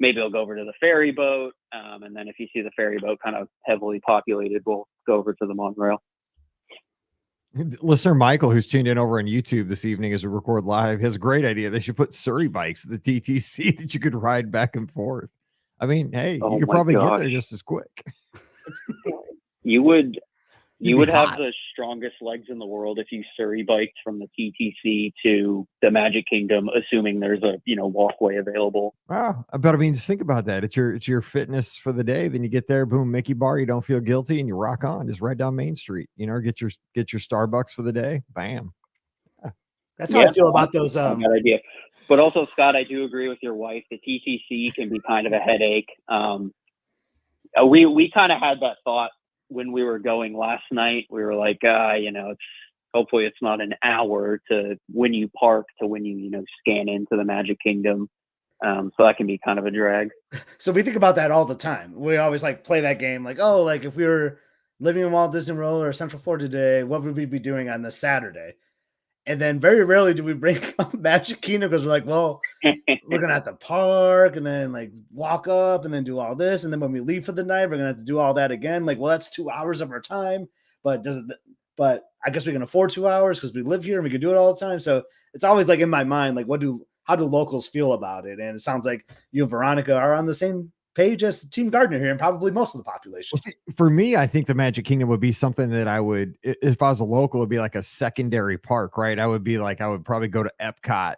maybe I'll go over to the ferry boat. And then if you see the ferry boat kind of heavily populated, we'll go over to the monorail. Listener Michael, who's tuned in over on YouTube this evening as we record live, has a great idea. They should put Surrey bikes at the TTC that you could ride back and forth. I mean, hey, you could probably get there just as quick. You would have the strongest legs in the world if you Surrey biked from the TTC to the Magic Kingdom, assuming there's a, you know, walkway available. Wow. But I mean, just think about that. It's your fitness for the day. Then you get there, boom, Mickey bar. You don't feel guilty and you rock on just right down Main Street, you know, get your Starbucks for the day. Bam. Yeah. That's how I feel about those. Good idea. But also, Scott, I do agree with your wife. The TTC can be kind of a headache. We kind of had that thought when we were going last night. We were like, you know, hopefully it's not an hour to when you park to when you know, scan into the Magic Kingdom. So that can be kind of a drag. So we think about that all the time. We always like play that game. Like, oh, like if we were living in Walt Disney World or Central Florida today, what would we be doing on this Saturday? And then very rarely do we bring up Magic Kingdom because we're like, well, we're going to have to park and then like walk up and then do all this. And then when we leave for the night, we're going to have to do all that again. Like, well, that's 2 hours of our time, but I guess we can afford 2 hours because we live here and we can do it all the time. So it's always like in my mind, like how do locals feel about it? And it sounds like you and Veronica are on the same page as Team Gardner here and probably most of the population. Well, see, for me, I think the Magic Kingdom would be something that I would, if I was a local, it'd be like a secondary park, right? I would probably go to Epcot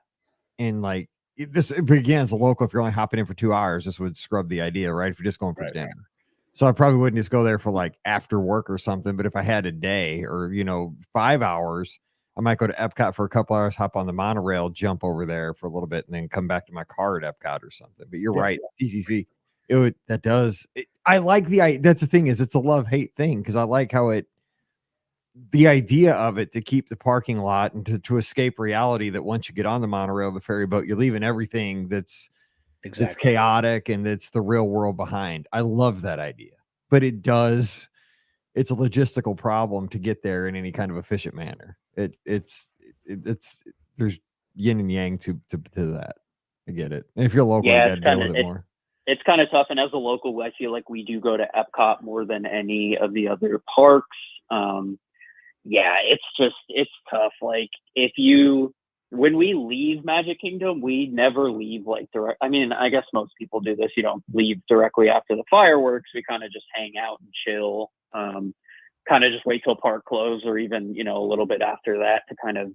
and like this begins a local. If you're only hopping in for 2 hours, this would scrub the idea, right? If you're just going for dinner. So I probably wouldn't just go there for like after work or something. But if I had a day or, you know, 5 hours, I might go to Epcot for a couple hours, hop on the monorail, jump over there for a little bit, and then come back to my car at Epcot or something. But you're right, TCC. I like that's the thing is it's a love-hate thing because I like how the idea of it to keep the parking lot and to escape reality that once you get on the monorail, the ferry boat, you're leaving everything that's chaotic and it's the real world behind. I love that idea, but it's a logistical problem to get there in any kind of efficient manner. It's there's yin and yang to that. I get it. And if you're local, you got to deal with it more. It's kind of tough. And as a local, I feel like we do go to Epcot more than any of the other parks. It's tough. Like when we leave Magic Kingdom, we never leave like direct. I mean, I guess most people do this. You don't leave directly after the fireworks. We kind of just hang out and chill, kind of just wait till park close or even, you know, a little bit after that to kind of,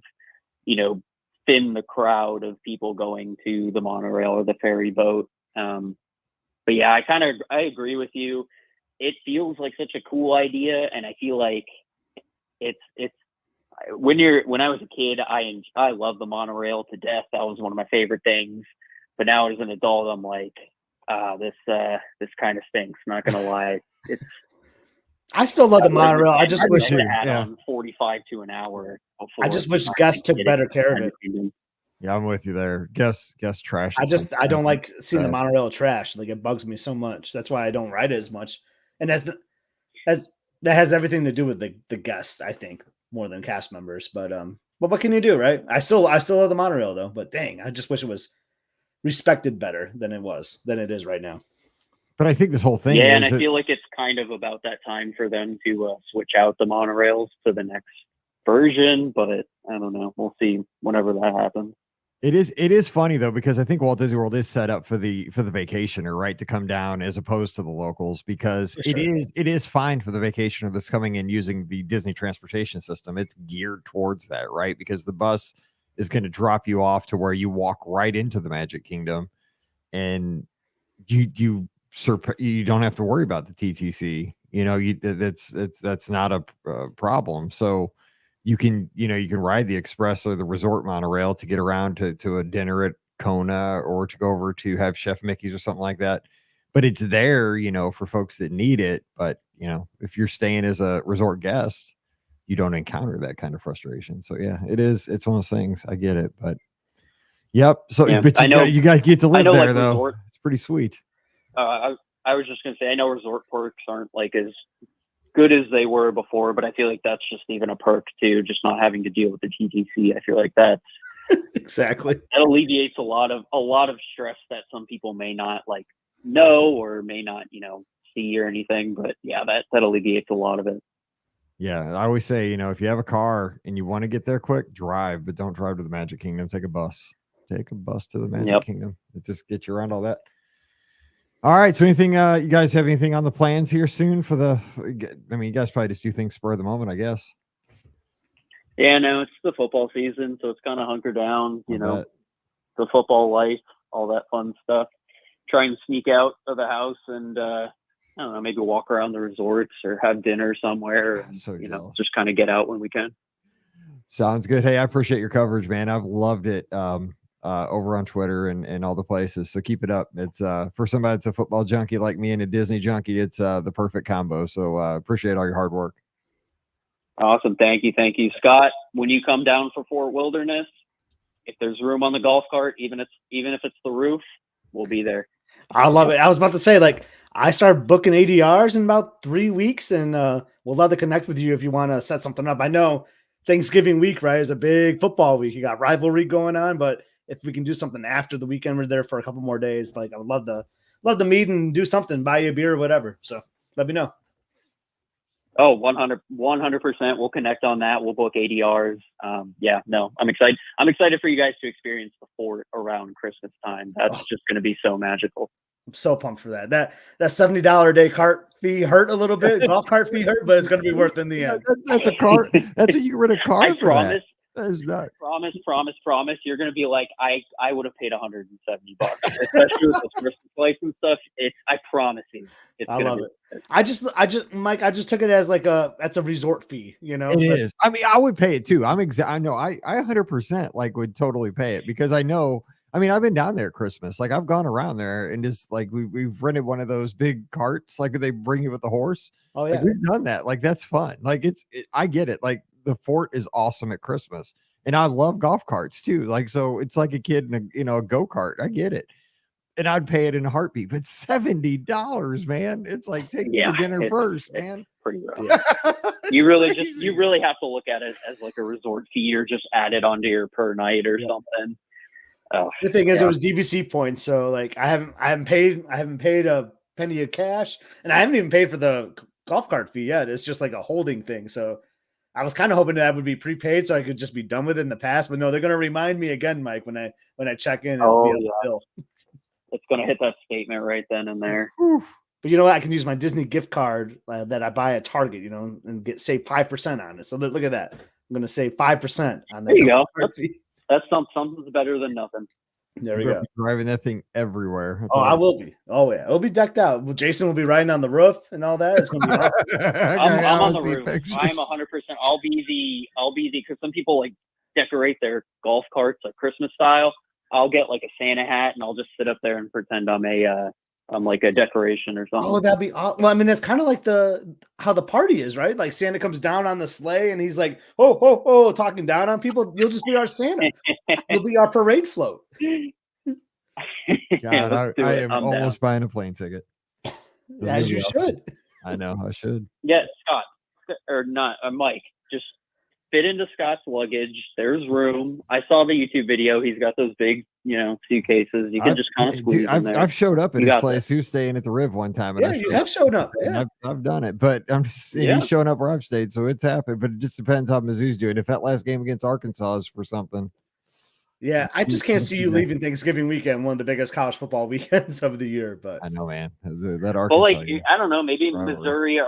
you know, thin the crowd of people going to the monorail or the ferry boat. But yeah, I agree with you. It feels like such a cool idea. And I feel like it's when I was a kid, I love the monorail to death. That was one of my favorite things. But now as an adult, I'm like, this kind of stinks. Not going to lie. I still love the monorail. I just wish it had on 45 to an hour. I just wish guests took better care of it. Yeah, I'm with you there. Guess trash. I don't like seeing the monorail trash. Like it bugs me so much. That's why I don't ride it as much. And that has everything to do with the guests, I think, more than cast members. But what can you do, right? I still love the monorail though. But dang, I just wish it was respected better than it is right now. But I think this whole thing and I feel like it's kind of about that time for them to switch out the monorails to the next version. But I don't know. We'll see whenever that happens. It is funny though, because I think Walt Disney World is set up for the vacationer, right, to come down as opposed to the locals, because it is fine for the vacationer that's coming in using the Disney transportation system. It's geared towards that, right? Because the bus is going to drop you off to where you walk right into the Magic Kingdom, and you don't have to worry about the TTC. You know, that's not a problem. So you can ride the express or the resort monorail to get around to a dinner at Kona or to go over to have Chef Mickey's or something like that. but it's there, for folks that need it. But, if you're staying as a resort guest, you don't encounter that kind of frustration. So yeah, it's one of those things. I get it, but yep. So, but you guys get to live there though. It's pretty sweet. I was just going to say, I know resort perks aren't like as good as they were before, but I feel like that's just even a perk too, just not having to deal with the TTC. I feel like that's exactly. That alleviates a lot of stress that some people may not like know or may not, see or anything. But yeah, that alleviates a lot of it. Yeah, I always say, if you have a car and you want to get there quick, drive, but don't drive to the Magic Kingdom. Take a bus. Take a bus to the Magic Kingdom. It just gets you around all that. All right. So anything, you guys have anything on the plans here soon you guys probably just do things spur of the moment, I guess. Yeah, no, it's the football season, so it's kind of hunker down, the football life, all that fun stuff. Try and sneak out of the house and, I don't know, maybe walk around the resorts or have dinner somewhere and, just kind of get out when we can. Sounds good. Hey, I appreciate your coverage, man. I've loved it over on Twitter and all the places. So keep it up. It's for somebody that's a football junkie like me and a Disney junkie, it's the perfect combo. So appreciate all your hard work. Awesome. Thank you. Scott, when you come down for Fort Wilderness, if there's room on the golf cart, even if it's the roof, we'll be there. I love it. I was about to say, I start booking ADRs in about 3 weeks, and we'll love to connect with you if you want to set something up. I know Thanksgiving week, right, is a big football week. You got rivalry going on, but if we can do something after the weekend, we're there for a couple more days. I would love to meet and do something, buy you a beer or whatever. So let me know. Oh, 100%. We'll connect on that. We'll book ADRs. I'm excited. I'm excited for you guys to experience the fort around Christmas time. That's just going to be so magical. I'm so pumped for that. That $70 a day cart fee hurt a little bit. Golf cart fee hurt, but it's going to be worth it in the end. That's a car. That's what you rent a car. I promise. That is nuts. Promise. You're going to be like, I would have paid $170, especially with the Christmas lights and stuff. I promise you. I love it. I just, Mike, I just took it as that's a resort fee, It is. I mean, I would pay it too. I know I 100% would totally pay it because I know, I've been down there at Christmas. I've gone around there and just we've rented one of those big carts, they bring you with the horse. Oh yeah. We've done that. That's fun. I get it. The fort is awesome at Christmas and I love golf carts too. So it's like a kid in a go-kart. I get it. And I'd pay it in a heartbeat, but $70, man. It's take me to dinner first, man. Pretty rough. Yeah. You really have to look at it as a resort fee or just add it onto your per night or something. Oh, the thing is, it was DVC points, so I haven't paid a penny of cash, and I haven't even paid for the golf cart fee yet. It's just a holding thing. So I was kind of hoping that would be prepaid, so I could just be done with it in the past. But no, they're going to remind me again, Mike, when I check in. It's going to hit that statement right then and there. But you know what? I can use my Disney gift card that I buy at Target, and save 5% on it. So look at that. I'm going to save 5% on that. There you go. That's something's better than nothing. There we go. Driving that thing everywhere. I will be. Oh yeah, it'll be decked out. Well, Jason will be riding on the roof and all that. It's gonna be awesome. I'm on the roof. Pictures. I'm 100%. I'll be the because some people decorate their golf carts Christmas style. I'll get a Santa hat and I'll just sit up there and pretend I'm a decoration or something. Oh, that'd be awesome. It's kind of how the party is, right? Santa comes down on the sleigh and he's talking down on people. You'll just be our Santa. You'll be our parade float. God, I am almost buying a plane ticket. As you should. I know, I should. Yeah, Scott, or not, Mike, just fit into Scott's luggage. There's room. I saw the YouTube video. He's got those big, suitcases. You can just kind of squeeze in there. I've showed up at his place. He was staying at the Riv one time. And you have shown up. Yeah. I've done it, but I'm just he's showing up where I've stayed, so it's happened. But it just depends how Mizzou's doing. If that last game against Arkansas is for something. Yeah, I just can't see you leaving Thanksgiving weekend, one of the biggest college football weekends of the year. But I know, man, that Arkansas. Well, I don't know. Maybe Missouri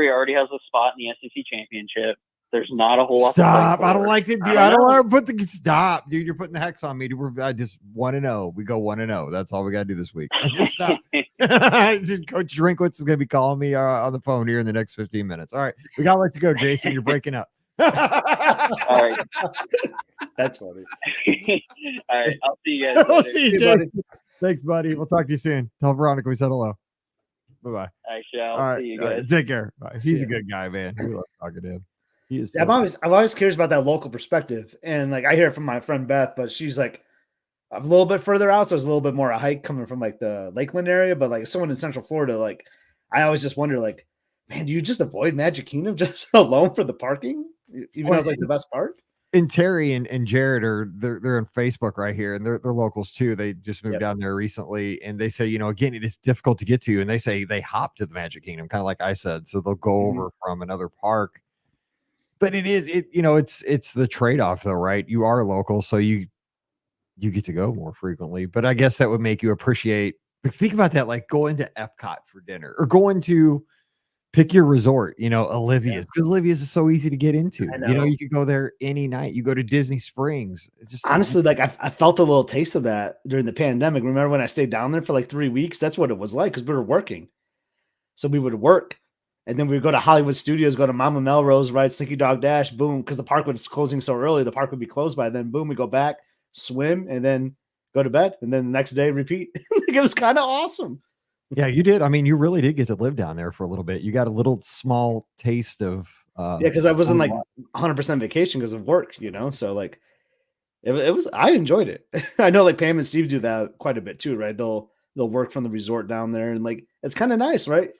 already has a spot in the SEC championship. There's not a whole lot. Stop! I don't like it, dude. I don't want to put the stop, dude. You're putting the hex on me. Dude. I just 1-0. We go 1-0. That's all we got to do this week. Just stop. Coach Drinkwitz is going to be calling me on the phone here in the next 15 minutes. All right, we got to let you go, Jason. You're breaking up. All right. That's funny. All right. I'll see you guys. I'll see you, Jay. Thanks, buddy. We'll talk to you soon. Tell Veronica we said hello. Bye-bye. I shall. All right. See you All guys. right. Take care. Bye. See He's a ya. good guy, man. We love talking to him. He is. I'm always curious about that local perspective, and like I hear it from my friend Beth, but she's like a little bit further out, so it's a little bit more a hike coming from like the Lakeland area. But like someone in Central Florida, like I always just wonder, like, man, do you just avoid Magic Kingdom just alone for the parking, even though it's like the best part? And Terry and Jared they're on Facebook right here, and they're locals too. They just moved down there recently, and they say, again, it is difficult to get to, and they say they hop to the Magic Kingdom, kind of like I said, so they'll go over from another park. But it's the trade-off though, right? You are local, so you get to go more frequently. But I guess that would make you appreciate. Think about that, like going to Epcot for dinner or going to pick your resort, Olivia's, because Olivia's is so easy to get into. You could go there any night. You go to Disney Springs. It's just honestly, like I felt a little taste of that during the pandemic. Remember when I stayed down there for like 3 weeks? That's what it was like, because we were working. So we would work, and then we would go to Hollywood Studios, go to Mama Melrose, ride Slinky Dog Dash, boom, because the park was closing so early. The park would be closed by then. Boom, we go back, swim, and then go to bed, and then the next day repeat. It was kind of awesome. Yeah, you did. I mean, you really did get to live down there for a little bit. You got a little small taste of because I wasn't like 100% vacation because of work, so like it was, I enjoyed it. I know like Pam and Steve do that quite a bit too, right? They'll work from the resort down there, and like it's kind of nice, right?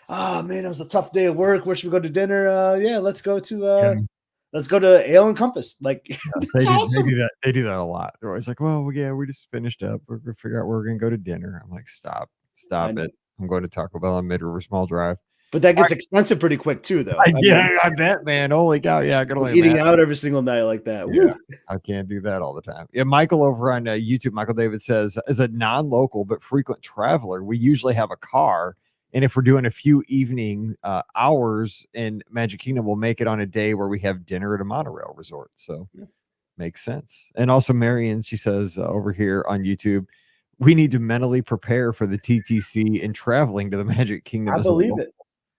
Oh man, it was a tough day at work. Where should we go to dinner? Yeah, let's go to Ale and Compass. Like that's awesome. They do that a lot. They're always like, well, yeah, we just finished up. We're gonna figure out where we're gonna go to dinner. I'm like, stop it. I'm going to Taco Bell on Mid-River Small Drive. But that gets expensive pretty quick too, though. I bet, man. Holy cow! Yeah, I can only eating out every single night like that. Yeah, I can't do that all the time. Yeah, Michael over on YouTube, Michael David says, as a non-local but frequent traveler, we usually have a car, and if we're doing a few evening hours in Magic Kingdom, we'll make it on a day where we have dinner at a monorail resort. So makes sense. And also, Marion, she says over here on YouTube, we need to mentally prepare for the TTC and traveling to the Magic Kingdom. I believe it.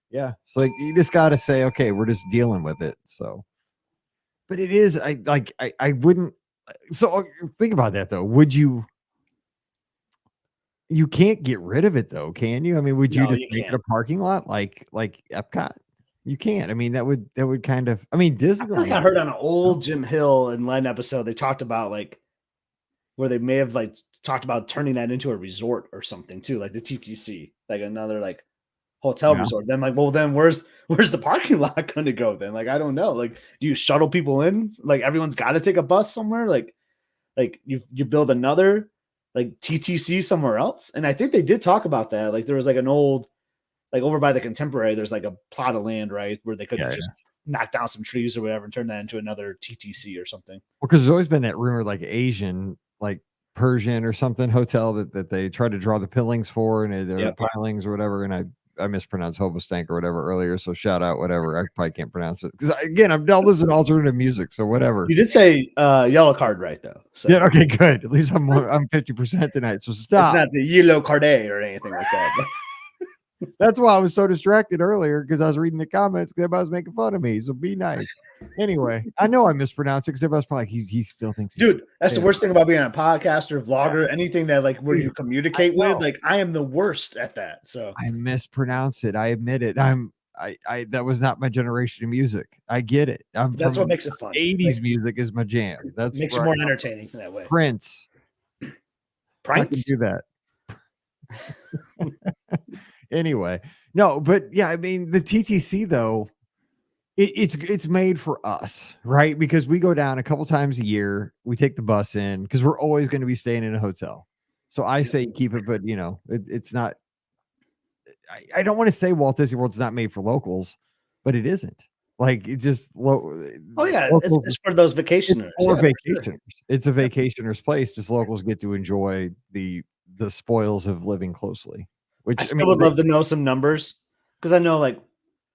Yeah. So like you just got to say, okay, we're just dealing with it. So, but it is, I wouldn't. So think about that though. Would you can't get rid of it though, can you? I mean, would you just make it a parking lot like Epcot? You can't. I mean, that would kind of, I mean, Disneyland. I heard on an old Jim Hill and Len episode, they talked about like where they may have like talked about turning that into a resort or something too, like the TTC, like another like hotel resort. Then like, well, then where's the parking lot going to go then? Like, I don't know. Like, do you shuttle people in? Like, everyone's got to take a bus somewhere. Like you build another like TTC somewhere else. And I think they did talk about that. Like, there was like an old, like over by the Contemporary, there's like a plot of land, right, where they could just knock down some trees or whatever and turn that into another TTC or something. Well, because there's always been that rumor, like Asian, like Persian or something hotel that they tried to draw the pillings for, and they're pilings or whatever. And I mispronounced Hobostank or whatever earlier, so shout out whatever. I probably can't pronounce it because again, I'm not listening to alternative music, so whatever. You did say yellow card right though. So. Yeah, okay, good. At least I'm 50% tonight. So stop. It's not the yellow card or anything like that. That's why I was so distracted earlier, because I was reading the comments because everybody was making fun of me. So be nice. Anyway, I know I mispronounced it because everybody's probably like, he still thinks. Dude, that's the worst thing about being a podcaster, vlogger, anything that like where you communicate with. Like, I am the worst at that. So I mispronounce it. I admit it. I that was not my generation of music. I get it. That's what makes it fun. 80s music is my jam. That's makes it more entertaining that way. Prince. I can do that. Anyway, no, but yeah, I mean the TTC though, it's made for us, right? Because we go down a couple times a year, we take the bus in because we're always going to be staying in a hotel. So I say keep it, but it's not. I don't want to say Walt Disney World's not made for locals, but it isn't. Like it just. It's for those vacationers. Vacationers. It's a vacationer's place. Just locals get to enjoy the spoils of living closely. Which I would love to know some numbers, because I know like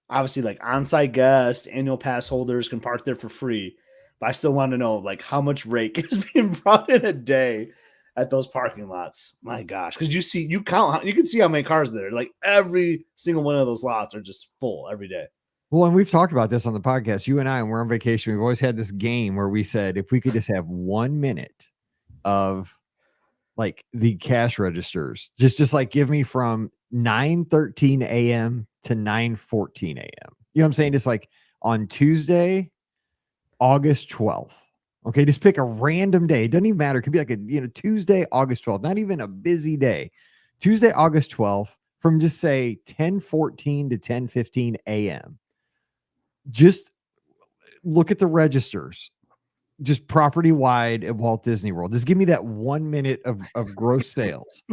obviously like on-site guests, annual pass holders can park there for free, but I still want to know like how much rake is being brought in a day at those parking lots. My gosh, because you can see how many cars there. Like every single one of those lots are just full every day. Well, and we've talked about this on the podcast. You and I, when we're on vacation, we've always had this game where we said if we could just have 1 minute of like the cash registers. Just like give me from 9:13 a.m. to 9:14 a.m. You know what I'm saying? Just like on Tuesday, August 12th. Okay, just pick a random day. It doesn't even matter. It could be like a Tuesday, August 12th, not even a busy day. Tuesday, August 12th, from just say 10:14 to 10:15 a.m. Just look at the registers, just property wide at Walt Disney World. Just give me that 1 minute of gross sales.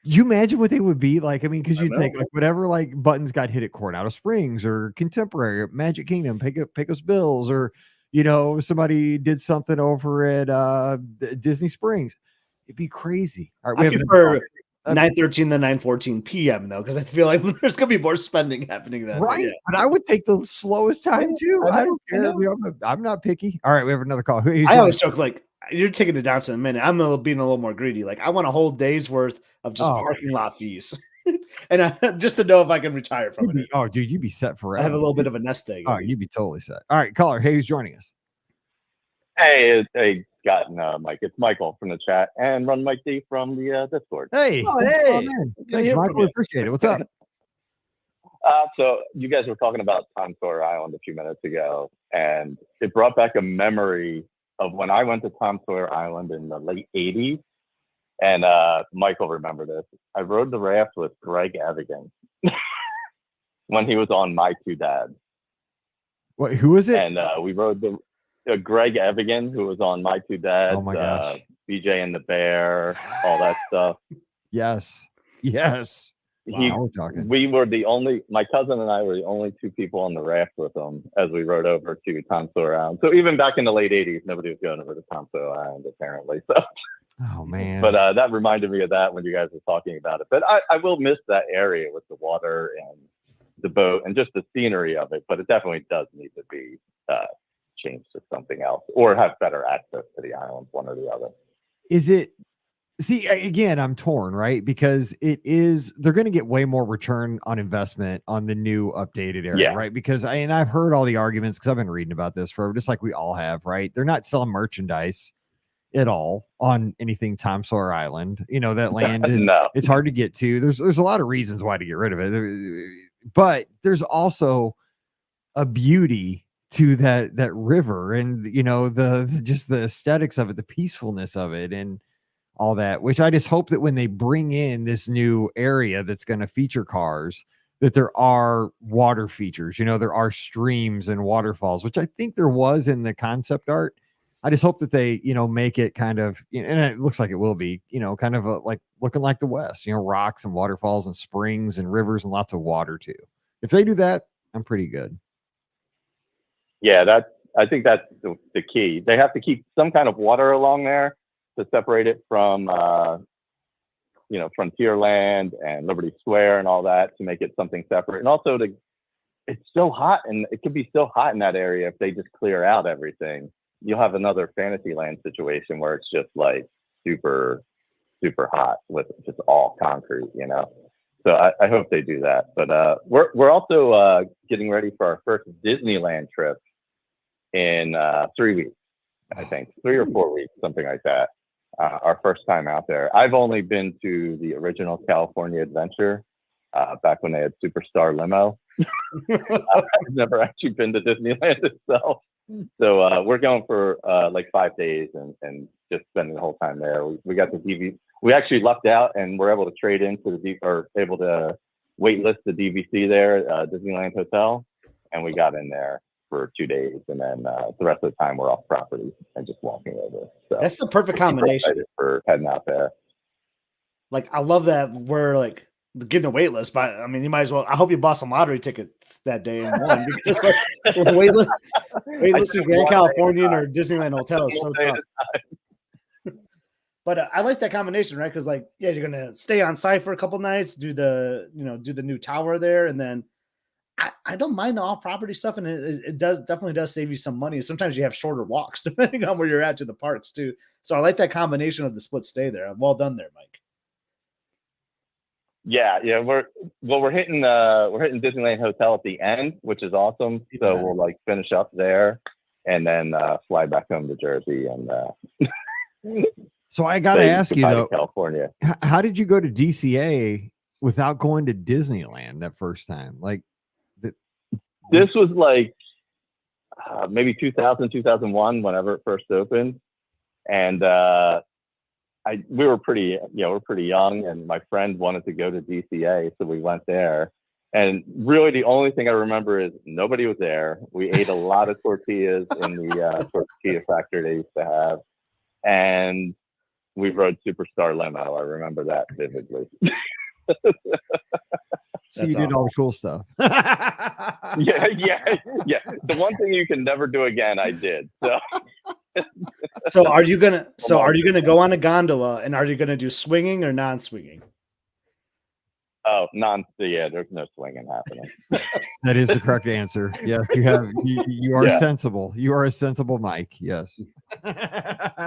You imagine what they would be like? I mean, because you'd think like whatever like buttons got hit at Coronado Springs or Contemporary, or Magic Kingdom, Pecos Bills, or somebody did something over at Disney Springs. It'd be crazy. All right, I prefer 9:13 to 9:14 p.m. though, because I feel like there's gonna be more spending happening then. Right, but I would take the slowest time too. I don't care. I'm not picky. All right, we have another call. I always joke like you're taking it down to a minute. I'm being a little more greedy. Like I want a whole day's worth of just parking lot fees, and just to know if I can retire from it. Oh, dude, you'd be set forever. I have a little bit of a nest egg. Oh, you'd be totally set. All right, caller. Hey, who's joining us? Hey, Scott and Mike. It's Michael from the chat and Run Mike D from the Discord. Hey, thanks, Michael. Appreciate it. What's up? So you guys were talking about Times Square Island a few minutes ago, and it brought back a memory of when I went to Times Square Island in the late 80s. And Michael remember this. I rode the raft with Greg Evigan when he was on My Two Dads. What? Who is it? And we rode the Greg Evigan, who was on My Two Dads. Oh my gosh. BJ and the Bear, all that stuff. Yes. Wow, we were my cousin and I were the only two people on the raft with him as we rode over to Times Square Island. So even back in the late 80s, nobody was going over to Times Square Island, apparently. So, oh man. But that reminded me of that when you guys were talking about it. But I will miss that area with the water and the boat and just the scenery of it. But it definitely does need to be changed to something else or have better access to the island, one or the other. Is it? See, again, I'm torn, right? Because they're going to get way more return on investment on the new updated area, right? Because I've heard all the arguments because I've been reading about this forever, just like we all have, right? They're not selling merchandise at all on anything Times Square Island. That land, it's hard to get to. There's a lot of reasons why to get rid of it, but there's also a beauty to that river and just the aesthetics of it, the peacefulness of it, and all that, which I just hope that when they bring in this new area that's going to feature cars, that there are water features, there are streams and waterfalls, which I think there was in the concept art. I just hope that they, make it kind of, and it looks like it will be, kind of like looking like the West, rocks and waterfalls and springs and rivers and lots of water too. If they do that, I'm pretty good. Yeah, I think that's the key. They have to keep some kind of water along there to separate it from, Frontierland and Liberty Square and all that to make it something separate. And also it's so hot and it could be so hot in that area. If they just clear out everything, you'll have another Fantasyland situation where it's just like super, super hot with just all concrete, So I hope they do that. But we're also getting ready for our first Disneyland trip in 3 weeks, I think 3 or 4 weeks, something like that. Our first time out there. I've only been to the original California Adventure back when they had Superstar Limo. I've never actually been to Disneyland itself. So we're going for like 5 days and just spending the whole time there. We got the DVD. We actually lucked out and we're able to trade into able to wait list the DVC there at Disneyland Hotel. And we got in there for 2 days, and then the rest of the time we're off property and just walking over. So that's the perfect combination for heading out there. Like I love that we're like getting a wait list, but I mean you might as well. I hope you bought some lottery tickets that day and won because like wait list in Grand Californian or Disneyland Hotel is so tough. But I like that combination, right? Because like you're gonna stay on site for a couple nights, do the new tower there, and then. I don't mind the off-property stuff, and it definitely does save you some money. Sometimes you have shorter walks depending on where you're at to the parks too. So I like that combination of the split stay there. Well done there, Mike. Yeah, we're hitting Disneyland Hotel at the end, which is awesome. So we'll like finish up there and then fly back home to Jersey and So I got to ask you though, California. How did you go to DCA without going to Disneyland that first time? Like, this was like maybe 2000, 2001, whenever it first opened, and we were pretty young, and my friend wanted to go to DCA, so we went there. And really, the only thing I remember is nobody was there. We ate a lot of tortillas in the tortilla factory they used to have, and we rode Superstar Limo. I remember that vividly. So you did all the cool stuff. Yeah. The one thing you can never do again, I did. So are you gonna go on a gondola, and are you gonna do swinging or non-swinging? Oh, there's no swinging happening. That is the correct answer. Yes, you are sensible. You are a sensible Mike. Yes.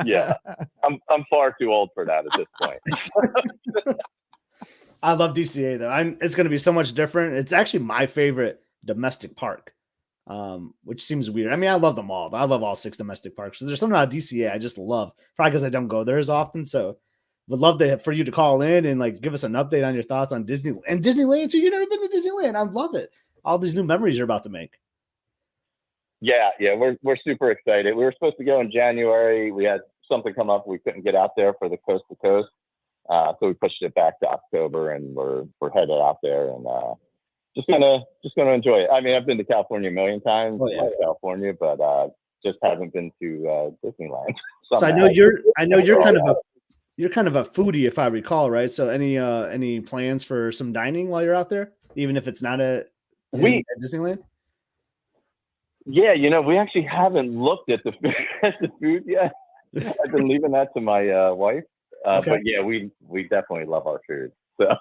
Yeah. I'm far too old for that at this point. I love DCA though. It's going to be so much different. It's actually my favorite domestic park, which seems weird. I mean, I love them all. I love all 6 domestic parks. So there's something about DCA I just love, probably because I don't go there as often. So would love for you to call in and like give us an update on your thoughts on Disney and Disneyland too. You've never been to Disneyland. I love it. All these new memories you're about to make. Yeah, we're super excited. We were supposed to go in January. We had something come up. We couldn't get out there for the coast to coast. So we pushed it back to October, and we're headed out there, and just gonna enjoy it. I mean, I've been to California a million times, California, but just haven't been to Disneyland. So I know you're kind of a foodie, if I recall, right? So any plans for some dining while you're out there, even if it's not at Disneyland? Yeah, we actually haven't looked at the food yet. I've been leaving that to my wife. Okay. But yeah, we definitely love our food. So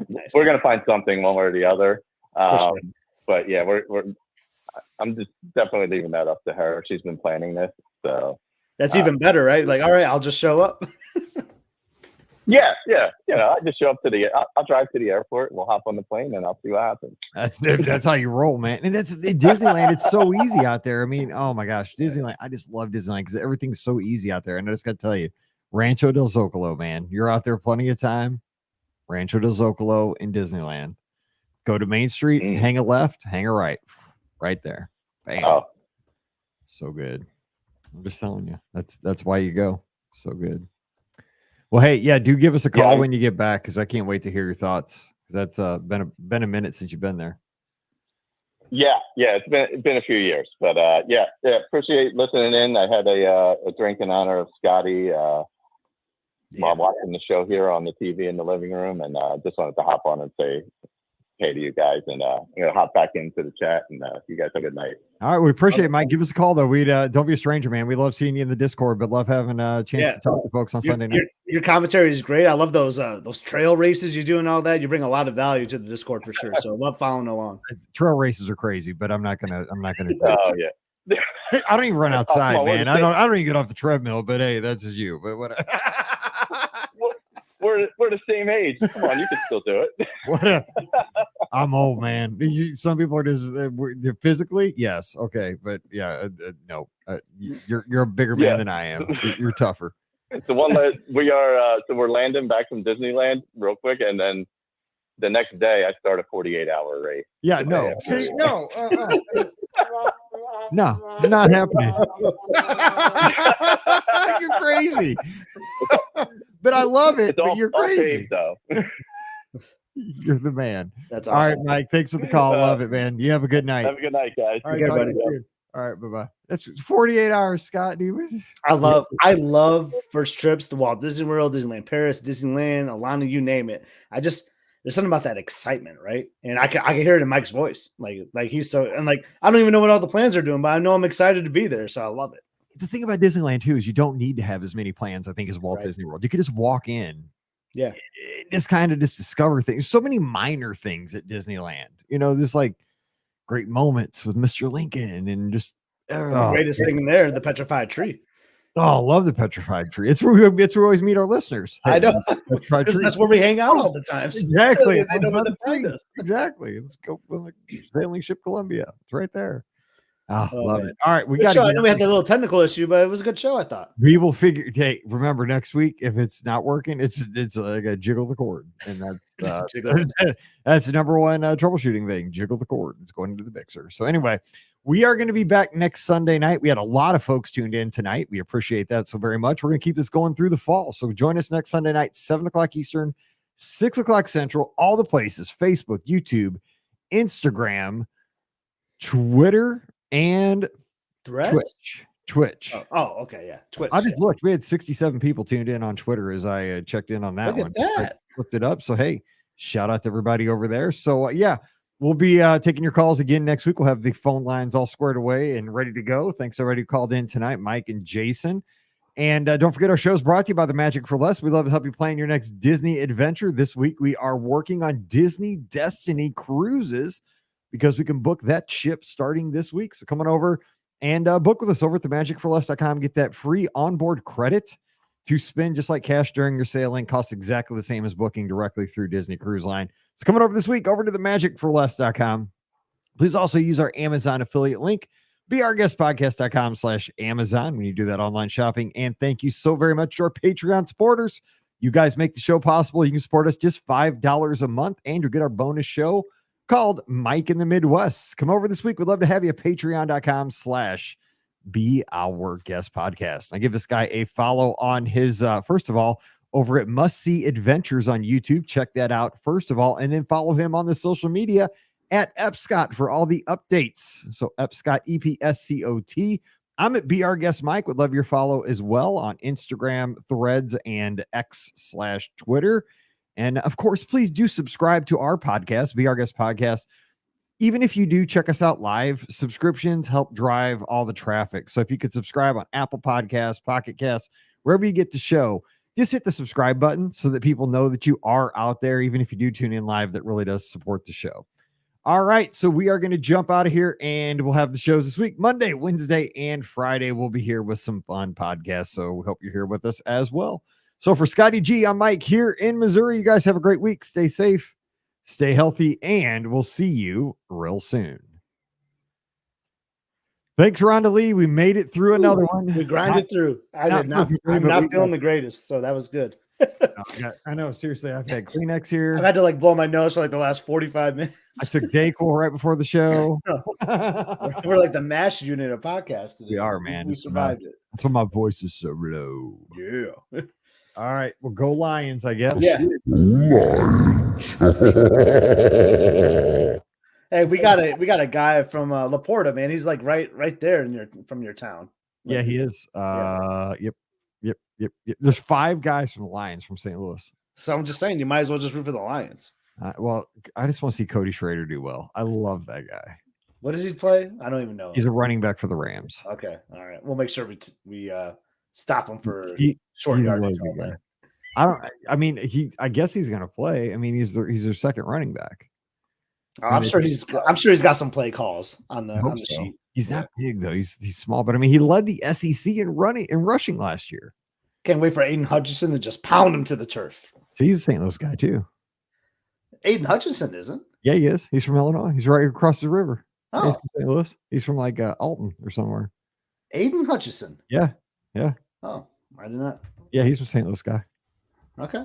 Nice. We're gonna find something one way or the other. Sure. But yeah, I'm just definitely leaving that up to her. She's been planning this, so that's even better, right? Like, all right, I'll just show up. Yeah. I just show up I'll drive to the airport. We'll hop on the plane, and I'll see what happens. That's how you roll, man. And that's Disneyland. It's so easy out there. I mean, oh my gosh, Disneyland. I just love Disneyland because everything's so easy out there. And I just got to tell you, Rancho del Zocalo, man, you're out there plenty of time. Rancho del Zocalo in Disneyland. Go to Main Street, hang a left, hang a right there. Bam. Oh. So good. I'm just telling you, that's why you go. So good. Well, hey, yeah, do give us a call when you get back, because I can't wait to hear your thoughts. That's been a minute since you've been there. Yeah, it's been a few years, but yeah, appreciate listening in. I had a drink in honor of Scotty while watching the show here on the TV in the living room, and just wanted to hop on and say hey to you guys, and hop back into the chat, and you guys have a good night. All right, we appreciate it, Mike. Give us a call though. We don't be a stranger, man. We love seeing you in the Discord, but love having a chance to talk to folks on Sunday night. Your commentary is great. I love those trail races you do and all that. You bring a lot of value to the Discord for sure. So love following along. Trail races are crazy, but I'm not gonna. Oh yeah. I don't even run outside, man. I don't even get off the treadmill. But hey, that's just you. But what? We're the same age. Come on, you can still do it. I'm old, man. Some people are just they're physically, yes, okay, but yeah, no. You're a bigger man than I am. You're tougher. The one that we are, so we're landing back from Disneyland real quick, and then the next day I start a 48-hour race. Yeah, no. See, no. No, not happening. You're crazy. But I love it. But you're crazy. Though. You're the man. That's awesome. All right, Mike. Thanks for the call. Love it, man. You have a good night. Have a good night, guys. All right, buddy. All right, bye-bye. That's 48 hours, Scott. I love first trips to Walt Disney World, Disneyland Paris, Disneyland, Alana, you name it. There's something about that excitement, right? And I can hear it in Mike's voice. Like he's so, and like, I don't even know what all the plans are doing, but I know I'm excited to be there. So I love it. The thing about Disneyland too, is you don't need to have as many plans, I think, as Walt Disney World. You could just walk in. Yeah. Just kind of discover things. So many minor things at Disneyland, just like great moments with Mr. Lincoln and just the greatest thing in there, the petrified tree. Oh, I love the petrified tree. It's where we always meet our listeners. I know. That's where we hang out all the time. Exactly. They know where to find us. Exactly. Let's go. Sailing Ship Columbia. It's right there. Oh, Oh, love man. it. All right, we Good got show. I to know we had the little technical issue, but it was a good show, I thought. We will figure. Hey, remember next week if it's not working, it's like a jiggle the cord, and that's Jiggle. that's the number one troubleshooting thing. Jiggle the cord. It's going into the mixer. So anyway, we are going to be back next Sunday night. We had a lot of folks tuned in tonight. We appreciate that so very much. We're going to keep this going through the fall. So join us next Sunday night, 7:00 Eastern, 6:00 Central. All the places: Facebook, YouTube, Instagram, Twitter, and Threads? Twitch. Oh, okay, yeah. Twitch. I just looked. We had 67 people tuned in on Twitter as I checked in on that Look one. at I that. flipped it up. So, hey, shout out to everybody over there. So, yeah, we'll be taking your calls again next week. We'll have the phone lines all squared away and ready to go. Thanks everybody who called in tonight, Mike and Jason. And don't forget, our show is brought to you by the Magic for Less. We love to help you plan your next Disney adventure. This week, we are working on Disney Destiny Cruises because we can book that ship starting this week. So, come on over and book with us over at themagicforless.com. Get that free onboard credit to spend just like cash during your sailing. Costs exactly the same as booking directly through Disney Cruise Line. So coming over this week, over to themagicforless.com. Please also use our Amazon affiliate link, beourguestpodcast.com/Amazon when you do that online shopping. And thank you so very much to our Patreon supporters. You guys make the show possible. You can support us just $5 a month, and you'll get our bonus show called Mike in the Midwest. Come over this week. We'd love to have you at patreon.com/Be Our Guest Podcast. I give this guy a follow on his, first of all, over at Must See Adventures on YouTube. Check that out, first of all, and then follow him on the social media at Epscott for all the updates. So Epscott, EPSCOT. I'm at Be Our Guest Mike. Would love your follow as well on Instagram, Threads, and X/Twitter. And of course, please do subscribe to our podcast, Be Our Guest Podcast. Even if you do check us out live, subscriptions help drive all the traffic. So if you could subscribe on Apple Podcasts, Pocket Casts, wherever you get the show, just hit the subscribe button so that people know that you are out there. Even if you do tune in live, that really does support the show. All right, so we are going to jump out of here, and we'll have the shows this week. Monday, Wednesday, and Friday, we'll be here with some fun podcasts. So we hope you're here with us as well. So for Scotty G, I'm Mike here in Missouri. You guys have a great week. Stay safe, stay healthy, and we'll see you real soon. Thanks, Rhonda Lee. We made it through another one. We grinded through. I'm not feeling the greatest, so that was good. I know, seriously. I've had Kleenex here. I've had to blow my nose for like the last 45 minutes. I took Dayquil right before the show. We're like the MASH unit of podcast today. We are, man. We survived it. That's why my voice is so low. Yeah. All right. Well, go Lions, I guess. Yeah. Hey, we got a guy from Laporta, man. He's like right there from your town. Like, yeah, he is. Yep. There's 5 guys from the Lions from St. Louis. So I'm just saying, you might as well just root for the Lions. Well, I just want to see Cody Schrader do well. I love that guy. What does he play? I don't even know. He's a running back for the Rams. Okay, all right. We'll make sure we stop him for short yardage. I guess he's going to play. I mean, he's their second running back. I'm sure he's got some play calls on the sheet. He's not big though. He's small, but I mean, he led the SEC in rushing last year. Can't wait for Aiden Hutchinson to just pound him to the turf. So he's a St. Louis guy too. Aiden Hutchinson isn't? Yeah, he is. He's from Illinois. He's right across the river. Oh, he's from St. Louis. He's from like Alton or somewhere. Aiden Hutchinson. Yeah. Oh, I did not. Yeah, he's a St. Louis guy. Okay.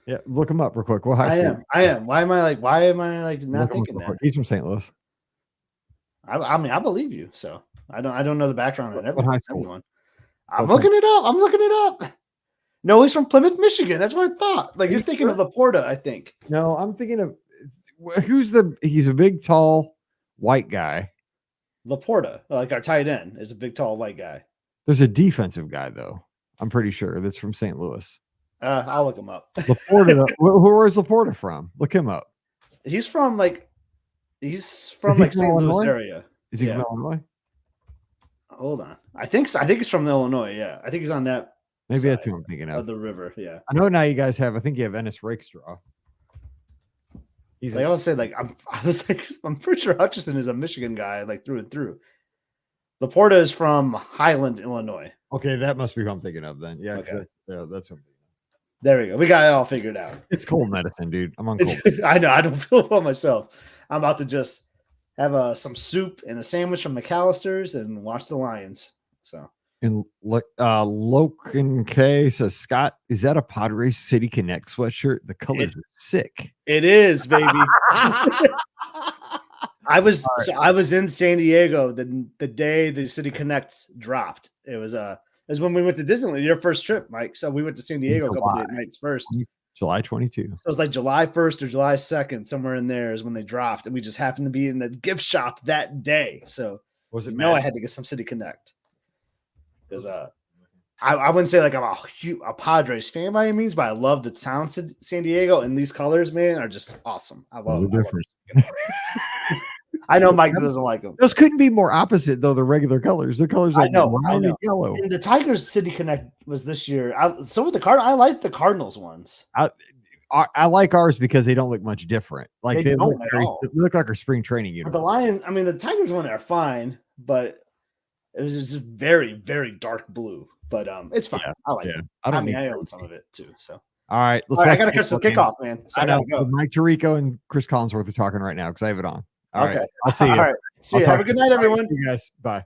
Yeah, look him up real quick. What high school? I am. Why am I not thinking that? He's from St. Louis. I mean, I believe you. So I don't know the background on everyone. I'm looking it up. No, he's from Plymouth, Michigan. That's what I thought. Like, you're thinking of Laporta, I think. No, I'm thinking of he's a big, tall, white guy. Laporta, like our tight end, is a big, tall, white guy. There's a defensive guy though. I'm pretty sure that's from St. Louis. I'll look him up. Laporta. Where is Laporta from? Look him up. He's from St. Louis area. Is he from Illinois? Hold on. I think so. I think he's from Illinois. Yeah, I think he's on that. Maybe that's who I'm thinking of. The river. Yeah. I know now you guys have. I think you have Ennis Rakestraw. He's like, I'm pretty sure Hutchinson is a Michigan guy, like through and through. Laporta is from Highland, Illinois. Okay, that must be who I'm thinking of then. Yeah, okay. That's who I'm thinking of. There we go. We got it all figured out. It's cold medicine, dude. I'm on cold. I know. I don't feel well myself. I'm about to just have some soup and a sandwich from McAllister's and watch the Lions. So. And Loken K says, Scott, is that a Padres City Connect sweatshirt? The colors are sick. It is, baby. I was in San Diego the day the City Connects dropped. It was when we went to Disneyland, your first trip, Mike. So we went to San Diego a couple of nights first. July 22. So it was like July 1st or July 2nd, somewhere in there is when they dropped, and we just happened to be in the gift shop that day. So was it? I had to get some City Connect because I wouldn't say like I'm a Padres fan by any means, but I love the town San Diego, and these colors, man, are just awesome. I love them. I know Mike doesn't like them. Those couldn't be more opposite, though. The regular colors, the colors like brown and yellow. And the Tigers City Connect was this year. So with the I like the Cardinals ones. I like ours because they don't look much different. Like they look like our spring training uniform. But the Lions, I mean, the Tigers one are fine, but it was just very, very dark blue. But it's fine. I like it. I own some of it too. So all right, I gotta catch the kickoff, man. So I know. Mike Tirico and Chris Collinsworth are talking right now because I have it on. All right. I'll see you. All right. See you. Have a good night, everyone. You guys. Bye.